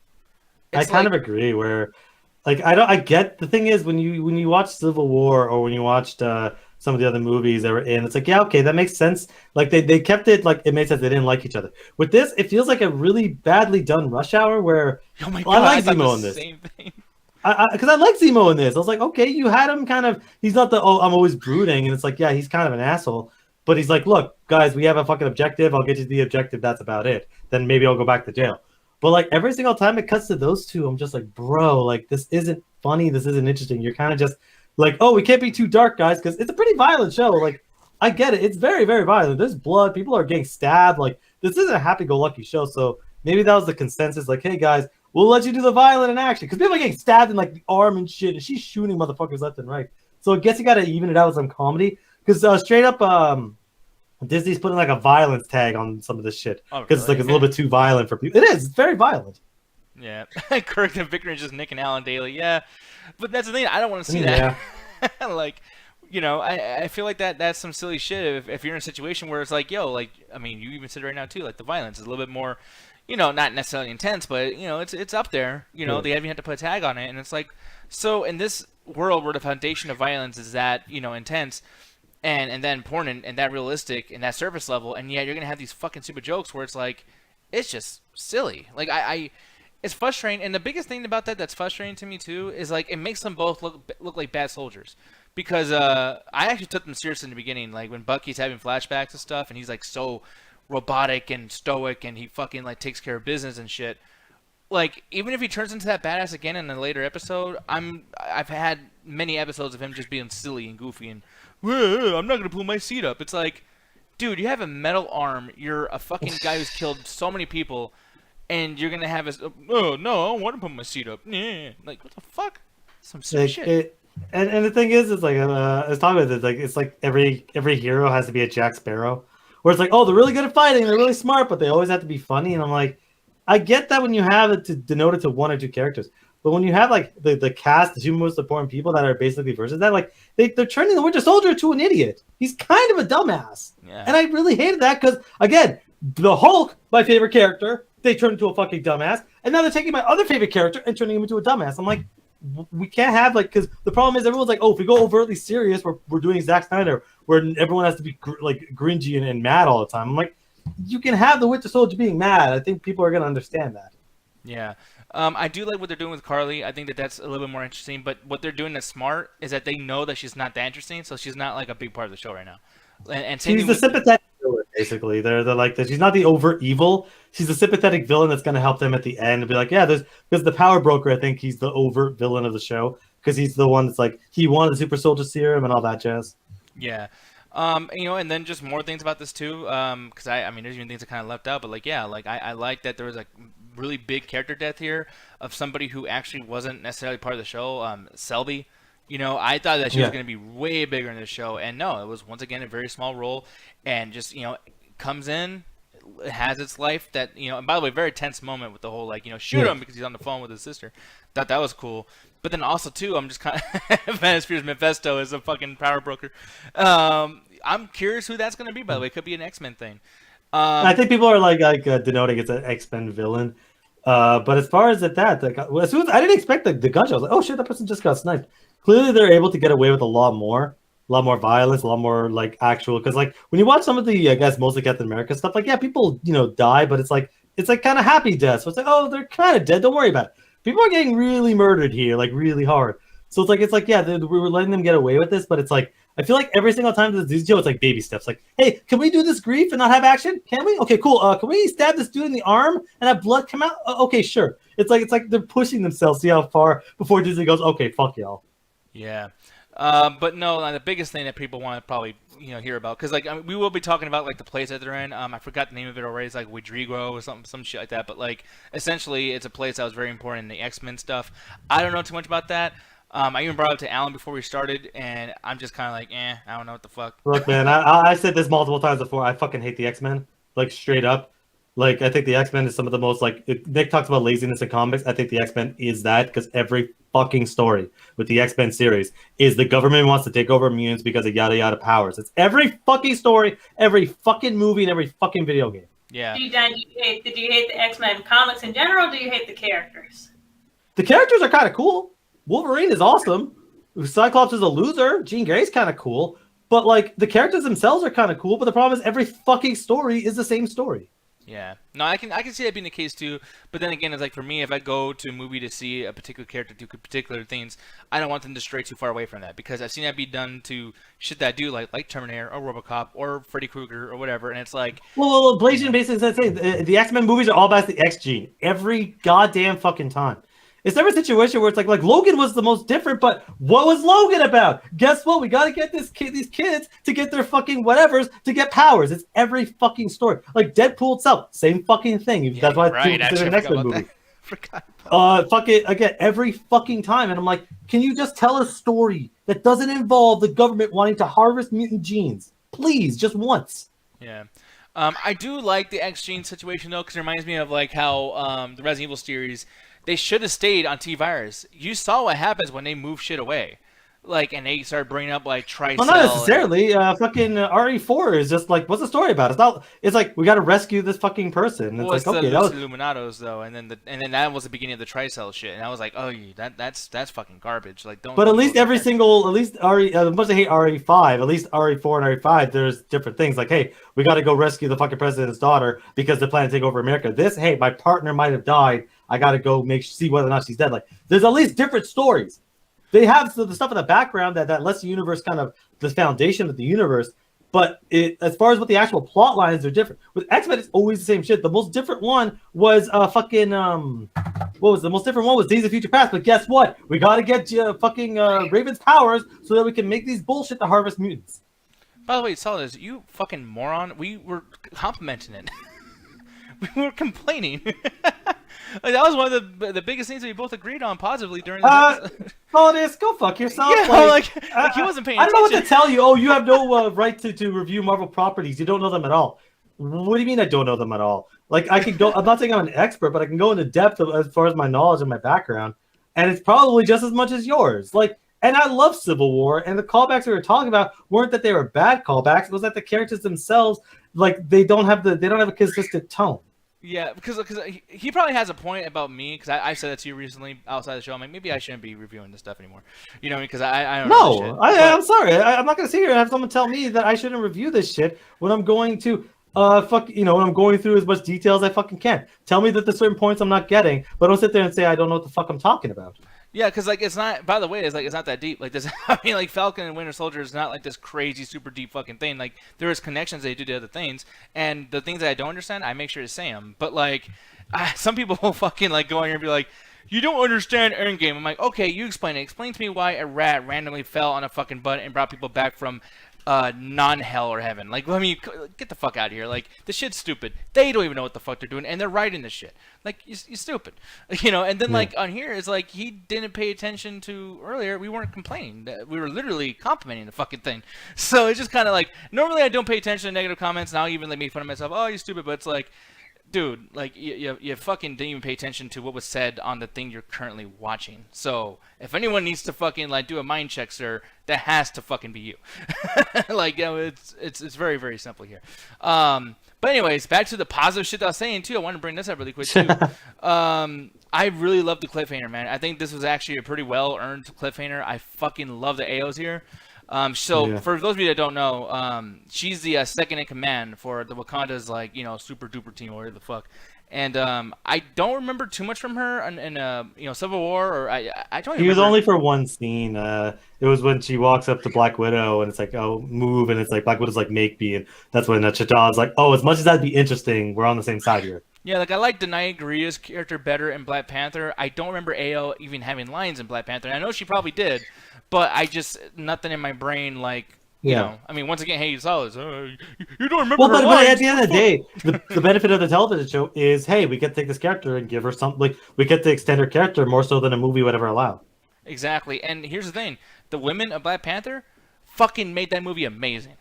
I kind of agree. Where, like, I get the thing is when you watch Civil War or when you watched some of the other movies that were in, it's like, yeah, okay, that makes sense. Like they kept it like it made sense. They didn't like each other. With this, it feels like a really badly done Rush Hour where oh my God, I like Zemo in this. Same thing. Because I like Zemo in this. I was like, okay, you had him kind of. He's not the I'm always brooding, and it's like, yeah, he's kind of an asshole. But he's like, look, guys, we have a fucking objective. I'll get you to the objective. That's about it. Then maybe I'll go back to jail. But like every single time it cuts to those two, I'm just like, bro, like this isn't funny. This isn't interesting. You're kind of just like, oh, we can't be too dark, guys, because it's a pretty violent show. Like, I get it. It's very, very violent. There's blood. People are getting stabbed. Like, this isn't a happy-go-lucky show. So maybe that was the consensus. Like, hey, guys, we'll let you do the violent in action. Because people are getting stabbed in, like, the arm and shit. And she's shooting motherfuckers left and right. So I guess you got to even it out with some comedy. Because straight up, Disney's putting, like, a violence tag on some of this shit. Because it's, like, it's a little bit too violent for people. It is. It's very violent. Yeah. Kirk and Victor just nicking Alan Daly. Yeah. But that's the thing. I don't want to see that. Like, you know, I feel like that's some silly shit if you're in a situation where it's like, yo, like, I mean, you even said right now, too, like, the violence is a little bit more, you know, not necessarily intense, but, you know, it's up there. You know, they even have to put a tag on it. And it's like, so in this world where the foundation of violence is that, you know, intense and then porn and that realistic and that surface level, and yet you're going to have these fucking stupid jokes where it's like, it's just silly. Like, it's frustrating, and the biggest thing about that's frustrating to me too is like it makes them both look like bad soldiers, because I actually took them seriously in the beginning, like when Bucky's having flashbacks and stuff, and he's like so robotic and stoic, and he fucking like takes care of business and shit. Like even if he turns into that badass again in a later episode, I've had many episodes of him just being silly and goofy and I'm not gonna pull my seat up. It's like, dude, you have a metal arm. You're a fucking guy who's killed so many people. And you're gonna have a oh no, I don't want to put my seat up. Like what the fuck? Some shit. And the thing is, it's like I was talking about this. Like it's like every hero has to be a Jack Sparrow, where it's like, oh, they're really good at fighting, they're really smart, but they always have to be funny. And I'm like, I get that when you have it to denote it to one or two characters, but when you have like the cast, the two most important people that are basically versus that, like they're turning the Winter Soldier to an idiot. He's kind of a dumbass, and I really hated that because again, the Hulk, my favorite character. They turned into a fucking dumbass, and now they're taking my other favorite character and turning him into a dumbass. I'm like, we can't have like, because the problem is everyone's like, oh, if we go overtly serious, we're doing Zack Snyder, where everyone has to be like gringy and mad all the time. I'm like, you can have the Winter Soldier being mad. I think people are gonna understand that. Yeah, I do like what they're doing with Carly. I think that's a little bit more interesting. But what they're doing that's smart is that they know that she's not that interesting, so she's not like a big part of the show right now. And she's the sympathetic villain, basically. They're like that. She's not the overt evil. She's a sympathetic villain that's going to help them at the end and be like, yeah, because the power broker, I think he's the overt villain of the show because he's the one that's like he wanted the super soldier serum and all that jazz. Yeah. You know, and then just more things about this too, because I mean, there's even things that kind of left out, but like, yeah, like I like that there was like really big character death here of somebody who actually wasn't necessarily part of the show, Selby. You know, I thought that she was going to be way bigger in this show, and no, it was once again a very small role, and just, you know, comes in, has its life that, you know, and by the way, very tense moment with the whole, like, you know, shoot him because he's on the phone with his sister. Thought that was cool. But then also, too, I'm just kind of, Manosphere's Mephisto is a fucking power broker. I'm curious who that's going to be, by the way. It could be an X-Men thing. I think people are like denoting it's an X-Men villain. But as far as that, like, as soon as I didn't expect the gunshot, I was like, oh shit, that person just got sniped. Clearly, they're able to get away with a lot more violence, a lot more like actual. Because like when you watch some of the, I guess mostly Captain America stuff, like yeah, people die, but it's like kind of happy death. So it's like, oh, they're kind of dead. Don't worry about it. People are getting really murdered here, like really hard. So it's like yeah, we were letting them get away with this, but it's like I feel like every single time there's these deals, it's like baby steps. Like, hey, can we do this grief and not have action? Can we? Okay, cool. Can we stab this dude in the arm and have blood come out? Okay, sure. It's like they're pushing themselves. See how far before Disney goes. Okay, fuck y'all. Yeah. But no, the biggest thing that people want to probably hear about, because like we will be talking about like the place that they're in. I forgot the name of it already. It's like Widrigo or some shit like that. But like essentially, it's a place that was very important in the X-Men stuff. I don't know too much about that. I even brought it up to Alan before we started, and I'm just kind of like, I don't know what the fuck. Look, man, I said this multiple times before. I fucking hate the X-Men, like straight up. Like, I think the X-Men is some of the most, like, Nick talks about laziness in comics. I think the X-Men is that, because every fucking story with the X-Men series is the government wants to take over mutants because of yada yada powers. It's every fucking story, every fucking movie, and every fucking video game. Yeah. Did you hate the X-Men comics in general, or do you hate the characters? The characters are kind of cool. Wolverine is awesome. Cyclops is a loser. Jean Grey's kind of cool. But, like, the characters themselves are kind of cool, but the problem is every fucking story is the same story. Yeah, no, I can see that being the case too. But then again, it's like for me, if I go to a movie to see a particular character do particular things, I don't want them to stray too far away from that, because I've seen that be done to shit that I do like Terminator or RoboCop or Freddy Krueger or whatever, and it's like, well, Blasian basically said the X-Men movies are all about the X gene every goddamn fucking time. It's never a situation where it's like Logan was the most different, but what was Logan about? Guess what? We got to get these kids to get their fucking whatevers to get powers. It's every fucking story. Like Deadpool itself, same fucking thing. Yeah, that's why right. it's an X-Men movie. Fuck it again every fucking time, and I'm like, can you just tell a story that doesn't involve the government wanting to harvest mutant genes, please, just once? Yeah. I do like the X gene situation though, because it reminds me of like how the Resident Evil series. They should have stayed on T-Virus. You saw what happens when they move shit away. Like, and they start bringing up, like, Tricell. Well, not necessarily. Fucking RE4 is just like, what's the story about? It's like, we got to rescue this fucking person. Well, it's like, okay, the Illuminados, though, and then that was the beginning of the Tricell shit, and I was like, oh, that's fucking garbage. Like, don't. But at least as much as I hate RE5, at least RE4 and RE5, there's different things. Like, hey, we got to go rescue the fucking president's daughter because they're planning to take over America. Hey, my partner might have died. I got to go see whether or not she's dead. Like, there's at least different stories. They have the stuff in the background that lets the universe kind of the foundation of the universe. But as far as what the actual plot lines are different. With X-Men, it's always the same shit. The most different one was what was the most different one was Days of Future Past. But guess what? We got to get Raven's powers so that we can make these bullshit to harvest mutants. By the way, Solid, you fucking moron. We were complimenting it. We were complaining. Like, that was one of the biggest things that we both agreed on positively during the go fuck yourself. Yeah, he wasn't paying attention. I don't know what to tell you. Oh, you have no right to review Marvel properties. You don't know them at all. What do you mean I don't know them at all? Like, I can go. I'm not saying I'm an expert, but I can go into depth as far as my knowledge and my background, and it's probably just as much as yours. Like, and I love Civil War, and the callbacks we were talking about weren't that they were bad callbacks. It was that the characters themselves, like, they don't have a consistent tone. Yeah, because he probably has a point about me, because I said that to you recently outside the show. I'm like, maybe I shouldn't be reviewing this stuff anymore, because I don't know this shit. I'm sorry. I'm not gonna sit here and have someone tell me that I shouldn't review this shit when I'm going to when I'm going through as much detail as I fucking can. Tell me that there's certain points I'm not getting, but don't sit there and say I don't know what the fuck I'm talking about. Yeah, because like it's not. By the way, it's not that deep. Like this, I mean, like Falcon and Winter Soldier is not like this crazy, super deep fucking thing. Like there is connections they do to other things, and the things that I don't understand, I make sure to say them. But like, some people will fucking like go in here and be like, "You don't understand Endgame." I'm like, okay, you explain it. Explain to me why a rat randomly fell on a fucking butt and brought people back from non-hell or heaven. Like, I mean, get the fuck out of here. Like, this shit's stupid. They don't even know what the fuck they're doing, and they're writing this shit. Like, you're stupid. And then, like, on here, it's like, he didn't pay attention to, earlier, we weren't complaining. We were literally complimenting the fucking thing. So, it's just kind of like, normally I don't pay attention to negative comments, and I'll even, like, make fun of myself. Oh, you're stupid, but it's like, dude, like, you fucking didn't even pay attention to what was said on the thing you're currently watching. So, if anyone needs to fucking, like, do a mind check, sir, that has to fucking be you. Like, it's very, very simple here. But anyways, back to the positive shit that I was saying, too. I wanted to bring this up really quick, too. I really love the cliffhanger, man. I think this was actually a pretty well-earned cliffhanger. I fucking love the AOs here. For those of you that don't know, she's the second in command for the Wakanda's like super duper team or whatever the fuck. And I don't remember too much from her in Civil War, or I don't. He was only for one scene. It was when she walks up to Black Widow and it's like, oh, move, and it's like Black Widow's like, make me, and that's when T'Challa's like, oh, as much as that'd be interesting, we're on the same side here. Yeah, like I like Denai Guria's character better in Black Panther. I don't remember Ao even having lines in Black Panther. And I know she probably did, but I just nothing in my brain like. You know, I mean, once again, hey, you saw this. You don't remember her but lines. at the end of the day, the benefit of the television show is, hey, we get to take this character and give her something. Like, we get to extend her character more so than a movie would ever allow. Exactly. And here's the thing. The women of Black Panther fucking made that movie amazing.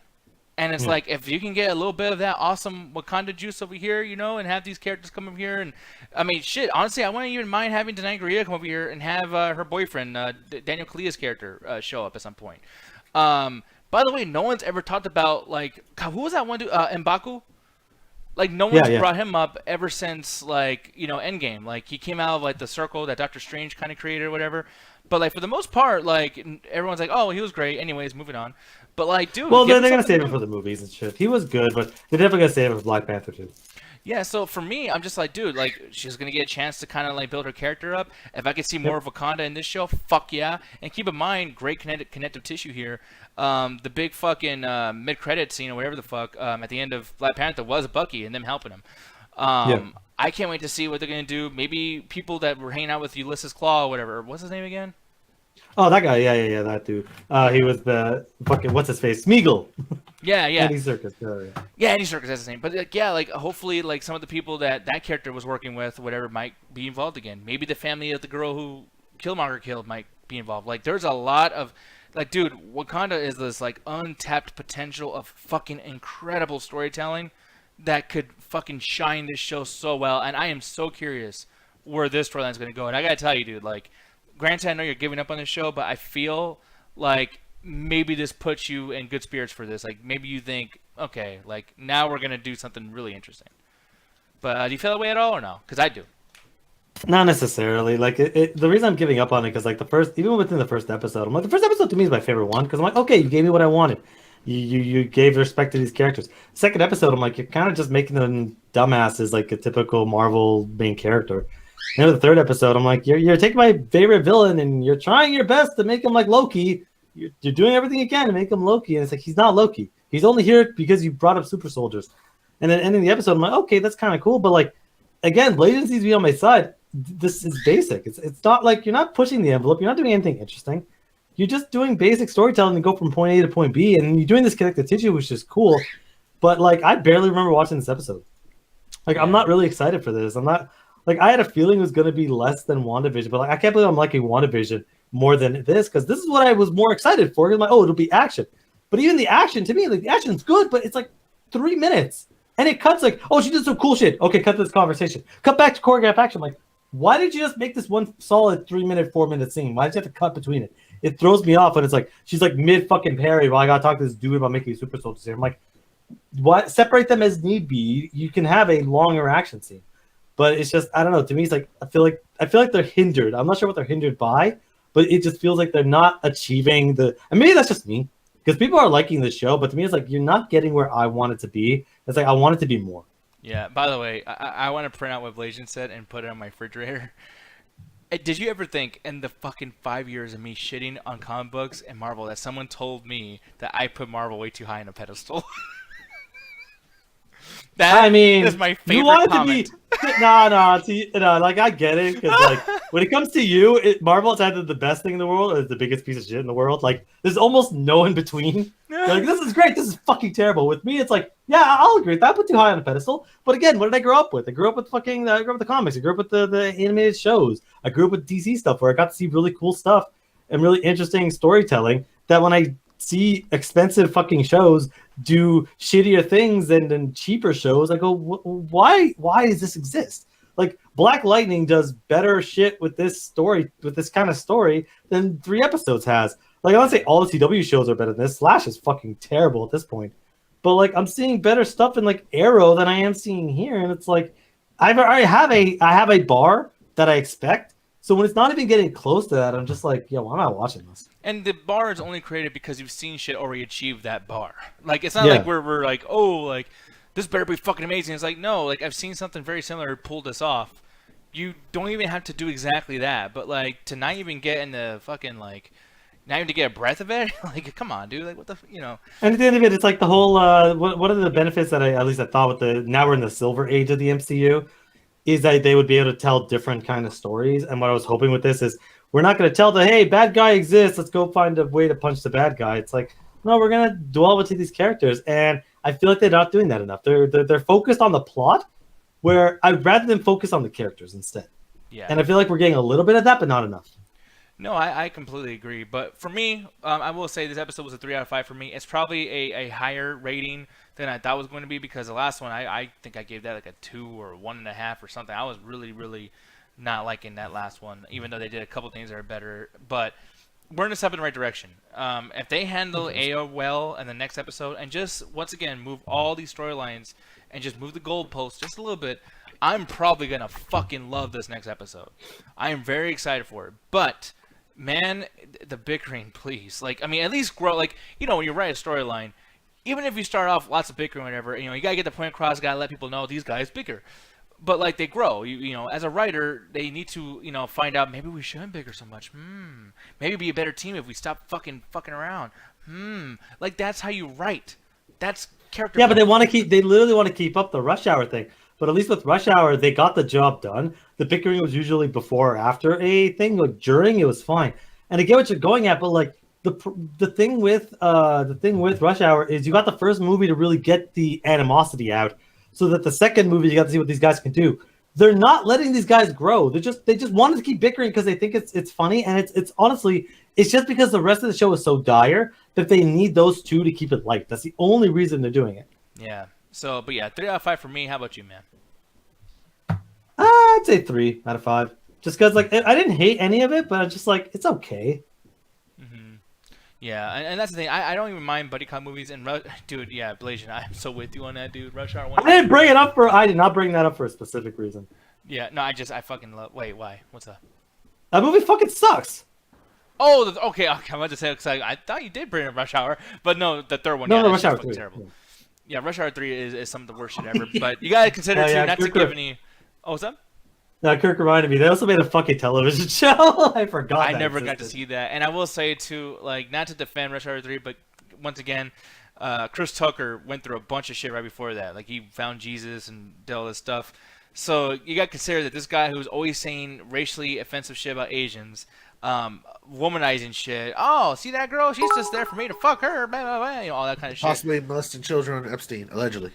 And it's like, if you can get a little bit of that awesome Wakanda juice over here, and have these characters come over here. And, I mean, shit, honestly, I wouldn't even mind having Denai Guria come over here and have her boyfriend, Daniel Kaluuya's character, show up at some point. By the way, no one's ever talked about, like, God, who was that one dude? M'Baku? Like, no one's brought him up ever since, like, Endgame. Like, he came out of, like, the circle that Doctor Strange kind of created or whatever. But, like, for the most part, like, everyone's like, oh, he was great. Anyways, moving on. But, like, dude. Well, then they're going to save him for the movies and shit. He was good, but they're definitely going to save him for Black Panther, too. Yeah, so for me, I'm just like, dude, like, she's going to get a chance to kind of, like, build her character up. If I could see more of Wakanda in this show, fuck yeah. And keep in mind, great connective tissue here. The big fucking mid-credit scene or whatever the fuck at the end of Black Panther was Bucky and them helping him. I can't wait to see what they're going to do. Maybe people that were hanging out with Ulysses Claw or whatever. What's his name again? Oh, that guy. Yeah, that dude. He was the fucking, what's his face? Smeagol. Yeah. Andy Serkis. Yeah, Andy Serkis, that's his name. But like, hopefully, like some of the people that character was working with, whatever, might be involved again. Maybe the family of the girl who Killmonger killed might be involved. Like, there's a lot of, like, dude, Wakanda is this like untapped potential of fucking incredible storytelling that could fucking shine this show so well. And I am so curious where this storyline is going to go. And I gotta tell you, dude, like, granted, I know you're giving up on this show, but I feel like maybe this puts you in good spirits for this. Like, maybe you think, okay, like, now we're going to do something really interesting. But do you feel that way at all or no? Because I do. Not necessarily. Like, the reason I'm giving up on it, because, like, even within the first episode, I'm like, the first episode to me is my favorite one, because I'm like, okay, you gave me what I wanted. You gave respect to these characters. Second episode, I'm like, you're kind of just making them dumbasses, like a typical Marvel main character. And the third episode, I'm like, you're taking my favorite villain and you're trying your best to make him like Loki. You're doing everything you can to make him Loki, and it's like, he's not Loki. He's only here because you brought up super soldiers. And then ending the episode, I'm like, okay, that's kind of cool, but like, again, Bladen seems to be on my side. This is basic. It's not like you're not pushing the envelope. You're not doing anything interesting. You're just doing basic storytelling to go from point A to point B, and you're doing this connected tissue, which is cool. But like, I barely remember watching this episode. Like, I'm not really excited for this. I'm not. Like, I had a feeling it was going to be less than WandaVision, but like, I can't believe I'm liking WandaVision more than this, because this is what I was more excited for. I'm like, oh, it'll be action. But even the action, to me, like, the action's good, but it's like 3 minutes. And it cuts like, oh, she did some cool shit. Okay, cut this conversation. Cut back to choreographed action. Like, why did you just make this one solid 3 minute, 4 minute scene? Why did you have to cut between it? It throws me off when it's like, she's like mid fucking parry while I got to talk to this dude about making super soldiers here. I'm like, what? Separate them as need be. You can have a longer action scene. But it's just, I don't know. To me, it's like I feel like they're hindered. I'm not sure what they're hindered by, but it just feels like they're not achieving the. And maybe that's just me, because people are liking the show. But to me, it's like, you're not getting where I want it to be. It's like, I want it to be more. Yeah. By the way, I want to print out what Blasian said and put it on my refrigerator. Did you ever think, in the fucking 5 years of me shitting on comic books and Marvel, that someone told me that I put Marvel way too high on a pedestal? That is my favorite you want comment. To be no, like, I get it, because like, when it comes to you, Marvel's either the best thing in the world or the biggest piece of shit in the world. Like, there's almost no in between. Like, this is great, this is fucking terrible. With me, it's like, yeah, I'll agree with that. I put too high on a pedestal. But again, what did I grow up with? I grew up with the comics. I grew up with the animated shows. I grew up with DC stuff, where I got to see really cool stuff and really interesting storytelling, that when I see expensive fucking shows do shittier things than cheaper shows, I go, why does this exist? Like, Black Lightning does better shit with this kind of story than 3 episodes has. Like, I don't say all the CW shows are better than this. Slash is fucking terrible at this point. But like, I'm seeing better stuff in like Arrow than I am seeing here, and it's like, I have a bar that I expect. So when it's not even getting close to that, I'm just like, yo, why am I watching this? And the bar is only created because you've seen shit already achieve that bar. Like, it's not like we're like, oh, like, this better be fucking amazing. It's like, no, like, I've seen something very similar pull this off. You don't even have to do exactly that. But, like, to not even get in the fucking, like, not even to get a breath of it? Like, come on, dude. Like, what the, you know. And at the end of it, it's like the whole, what are the benefits that at least I thought with now we're in the silver age of the MCU, is that they would be able to tell different kind of stories. And what I was hoping with this is, we're not going to tell hey, bad guy exists, let's go find a way to punch the bad guy. It's like, no, we're going to dwell into these characters. And I feel like they're not doing that enough. They're focused on the plot, where I'd rather them focus on the characters instead. Yeah. And I feel like we're getting a little bit of that, but not enough. No, I completely agree. But for me, I will say this episode was a 3 out of 5 for me. It's probably a higher rating than I thought it was going to be, because the last one, I think I gave that like a 2 or 1.5 or something. I was really, really not liking that last one, even though they did a couple things that are better. But we're in a step in the right direction. If they handle AO well in the next episode, and just, once again, move all these storylines and just move the goalposts just a little bit, I'm probably going to fucking love this next episode. I am very excited for it. But, man, the bickering, please. Like, I mean, at least grow. Like, you know, when you write a storyline, even if you start off lots of bickering or whatever, you know, you got to get the point across, got to let people know these guys bicker. But, like, they grow. You know, as a writer, they need to, you know, find out, maybe we shouldn't bicker so much. Maybe be a better team if we stop fucking around. Like, that's how you write. That's character. Yeah, but they literally want to keep up the Rush Hour thing. But at least with Rush Hour, they got the job done. The bickering was usually before or after a thing. Like, during, it was fine. And I get what you're going at, but, like, the thing with Rush Hour is you got the first movie to really get the animosity out, so that the second movie you got to see what these guys can do. They're not letting these guys grow. They just wanted to keep bickering because they think it's funny, and it's honestly, it's just because the rest of the show is so dire that they need those two to keep it light. That's the only reason they're doing it. Yeah. So, but yeah, 3 out of 5 for me. How about you, man? I'd say 3 out of 5. Just because, like, I didn't hate any of it, but I just like, it's okay. Yeah, and that's the thing. I don't even mind buddy cop movies. And dude, yeah, Blasian, I'm so with you on that, dude. Rush Hour 1. I did not bring that up for a specific reason. Yeah, no, I fucking love. Wait, why? What's that? That movie fucking sucks. Oh, okay. I'm about to say, because I thought you did bring up Rush Hour, but no, the third one. No, yeah, Rush Hour 3. Terrible. Yeah, Rush Hour 3 is some of the worst shit ever. But you gotta consider too, not to give any. Oh, what's up? Kirk reminded me. They also made a fucking television show. I forgot. I never got to see that, and I will say too, like, not to defend Rush Hour 3, but once again, Chris Tucker went through a bunch of shit right before that. Like, he found Jesus and did all this stuff. So you got to consider that this guy who's always saying racially offensive shit about Asians, womanizing shit. Oh, see that girl? She's just there for me to fuck her. Blah, blah, blah, you know, all that kind of shit. Possibly molesting children on Epstein, allegedly.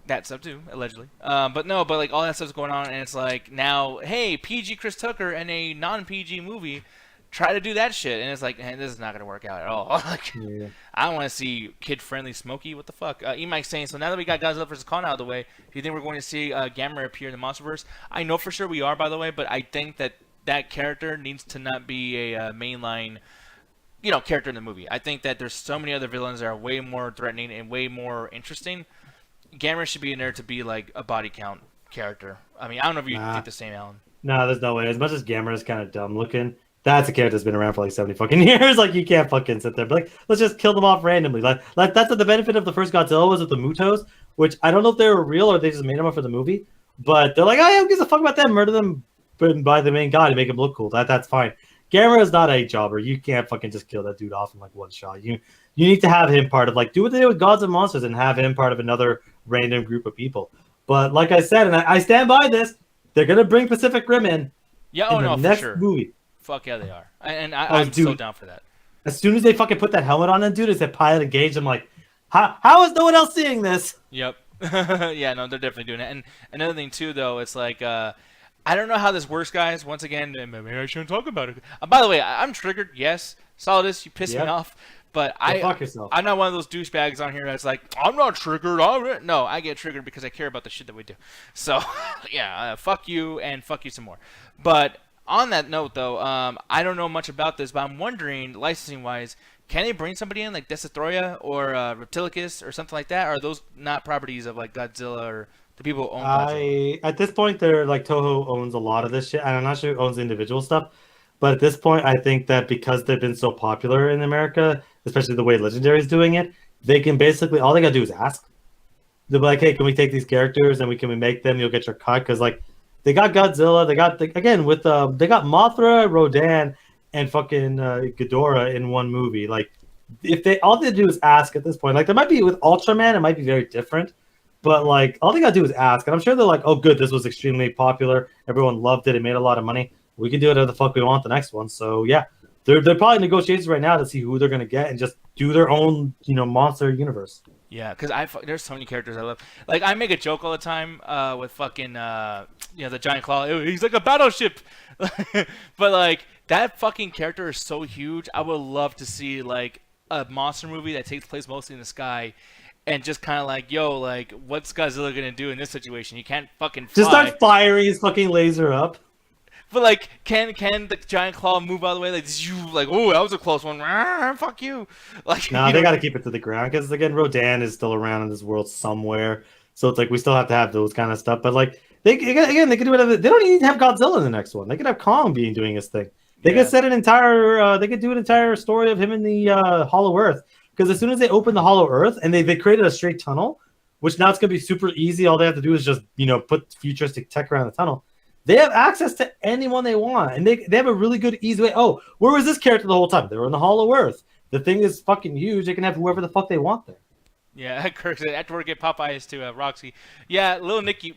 That stuff too, allegedly. But like, all that stuff's going on, and it's like, now, hey, PG Chris Tucker in a non-PG movie, try to do that shit, and it's like, hey, this is not gonna work out at all. Like, yeah. I don't want to see kid-friendly Smokey. What the fuck? E-Mike's saying, so now that we got Godzilla vs. Kong out of the way, do you think we're going to see Gamera appear in the MonsterVerse? I know for sure we are, by the way, but I think that character needs to not be a mainline, you know, character in the movie. I think that there's so many other villains that are way more threatening and way more interesting. Gamera should be in there to be like a body count character. I mean, I don't know if you think the same, Alan. No, there's no way. As much as Gamera is kind of dumb looking, that's a character that's been around for like 70 fucking years. Like, you can't fucking sit there. But like, let's just kill them off randomly. Like that's what the benefit of the first Godzilla was with the Mutos, which I don't know if they were real or they just made them up for the movie. But they're like, oh, yeah, who gives a fuck about them? Murder them by the main guy to make him look cool. That's fine. Gamera is not a jobber. You can't fucking just kill that dude off in like one shot. You need to have him part of, like, do what they did with Gods and Monsters and have him part of another random group of people. But like I said, and I stand by this, they're gonna bring Pacific Rim in. Yeah, the next for sure. movie. Fuck yeah, they are. And I'm so down for that. As soon as they fucking put that helmet on them, dude, it said pilot engaged. I'm like, how is no one else seeing this? Yep. Yeah, no, they're definitely doing it. And another thing too, though, it's like, I don't know how this works, guys. Once again, maybe I shouldn't talk about it. By the way, I'm triggered. Yes, Solidus, you piss me off. But fuck yourself. I'm not one of those douchebags on here that's like, I'm not triggered. No, I get triggered because I care about the shit that we do. So, yeah, fuck you and fuck you some more. But on that note, though, I don't know much about this, but I'm wondering, licensing-wise, can they bring somebody in like Destroya or Reptilicus or something like that? Or are those not properties of like Godzilla or the people who own Godzilla? At this point, they're like, Toho owns a lot of this shit, and I'm not sure who owns individual stuff. But at this point, I think that because they've been so popular in America, especially the way Legendary is doing it, they can basically all they gotta do is ask. They'll be like, "Hey, can we take these characters and we make them? You'll get your cut." Because like they got Godzilla, they got they got Mothra, Rodan, and fucking Ghidorah in one movie. Like if they all they do is ask at this point. Like there might be with Ultraman, it might be very different. But like all they gotta do is ask, and I'm sure they're like, "Oh, good, this was extremely popular. Everyone loved it. It made a lot of money. We can do whatever the fuck we want the next one." So yeah, they're probably in negotiations right now to see who they're gonna get and just do their own monster universe. Yeah, because there's so many characters I love. Like I make a joke all the time with fucking the giant claw. He's like a battleship, but like that fucking character is so huge. I would love to see like a monster movie that takes place mostly in the sky. And just kind of like, yo, like, what's Godzilla gonna do in this situation? He can't fucking fly. Just start firing his fucking laser up. But like, can the giant claw move out of the way? Like, oh, that was a close one. Fuck you. Like, no, they got to keep it to the ground because again, Rodan is still around in this world somewhere. So it's like we still have to have those kind of stuff. But like, they can do whatever. They don't even have Godzilla in the next one. They could have Kong doing his thing. They could set an entire. They could do an entire story of him in the Hollow Earth. Because as soon as they open the Hollow Earth and they created a straight tunnel, which now it's going to be super easy. All they have to do is just, put futuristic tech around the tunnel. They have access to anyone they want. And they have a really good, easy way. Oh, where was this character the whole time? They were in the Hollow Earth. The thing is fucking huge. They can have whoever the fuck they want there. Yeah, Kirk said, after work at Popeyes to Roxy. Yeah, Little Nicky.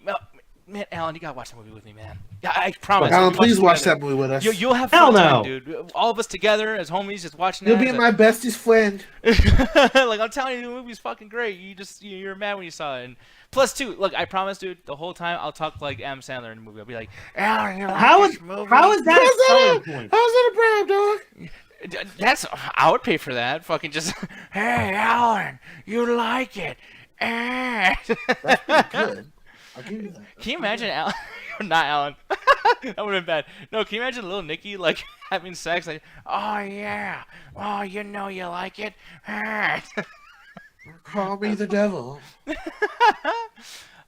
Man, Alan, you gotta watch that movie with me, man. Yeah, I promise. Alan, please watch that movie with us. You'll have fun time, dude. All of us together as homies, just watching You'll be my bestest friend. Like I'm telling you, the movie's fucking great. You're mad when you saw it. And plus, too, look, I promise, dude. The whole time I'll talk like Adam Sandler in the movie. I'll be like, Alan, you like this movie? How is that a selling point? How's that a brand, dog? I would pay for that. Fucking just, hey, Alan, you like it? That's pretty good. I'll give you that. Can you imagine Alan? Not Alan. That would have been bad. No, can you imagine Little Nicky like having sex? Like, oh yeah, oh you like it. Call me the devil.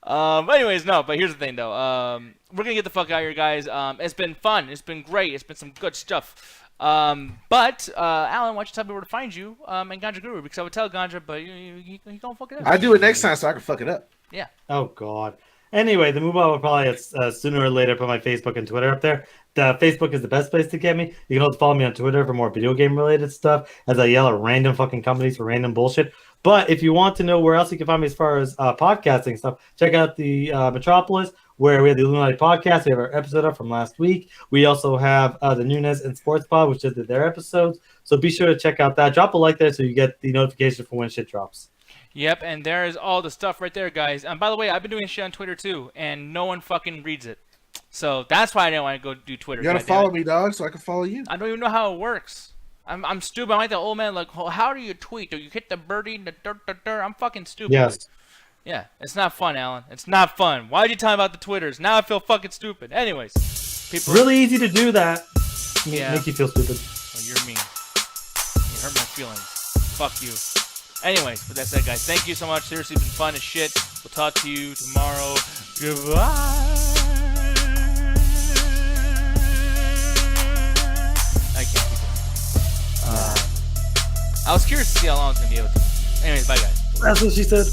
But anyways, no. But here's the thing, though. We're gonna get the fuck out of here, guys. It's been fun. It's been great. It's been some good stuff. But Alan, why don't you tell me where to find you and Ganja Guru? Because I would tell Ganja, but you don't fuck it up. I do it next time so I can fuck it up. Yeah. Oh God. Anyway, the move on will probably sooner or later put my Facebook and Twitter up there. The Facebook is the best place to get me. You can also follow me on Twitter for more video game related stuff as I yell at random fucking companies for random bullshit. But if you want to know where else you can find me as far as podcasting stuff, check out the Metropolis, where we have the Illuminati podcast. We have our episode up from last week. We also have the Nunes and Sports Pod, which just did their episodes. So be sure to check out that. Drop a like there so you get the notification for when shit drops. Yep, and there's all the stuff right there, guys. And by the way, I've been doing shit on Twitter too, and no one fucking reads it. So that's why I didn't want to go do Twitter. You gotta follow me, dog, so I can follow you. I don't even know how it works. I'm stupid. I'm like the old man. Like, how do you tweet? Do you hit the birdie? The dirt? I'm fucking stupid. Yes. Yeah, it's not fun, Alan. It's not fun. Why'd you tell me about the Twitters? Now I feel fucking stupid. Anyways, people. Really easy to do that. Yeah. Make you feel stupid. Oh, you're mean. You hurt my feelings. Fuck you. Anyways, with that said, guys, thank you so much. Seriously, it's been fun as shit. We'll talk to you tomorrow. Goodbye. I can't keep going. I was curious to see how long it's going to be able to. Anyways, bye, guys. That's what she said.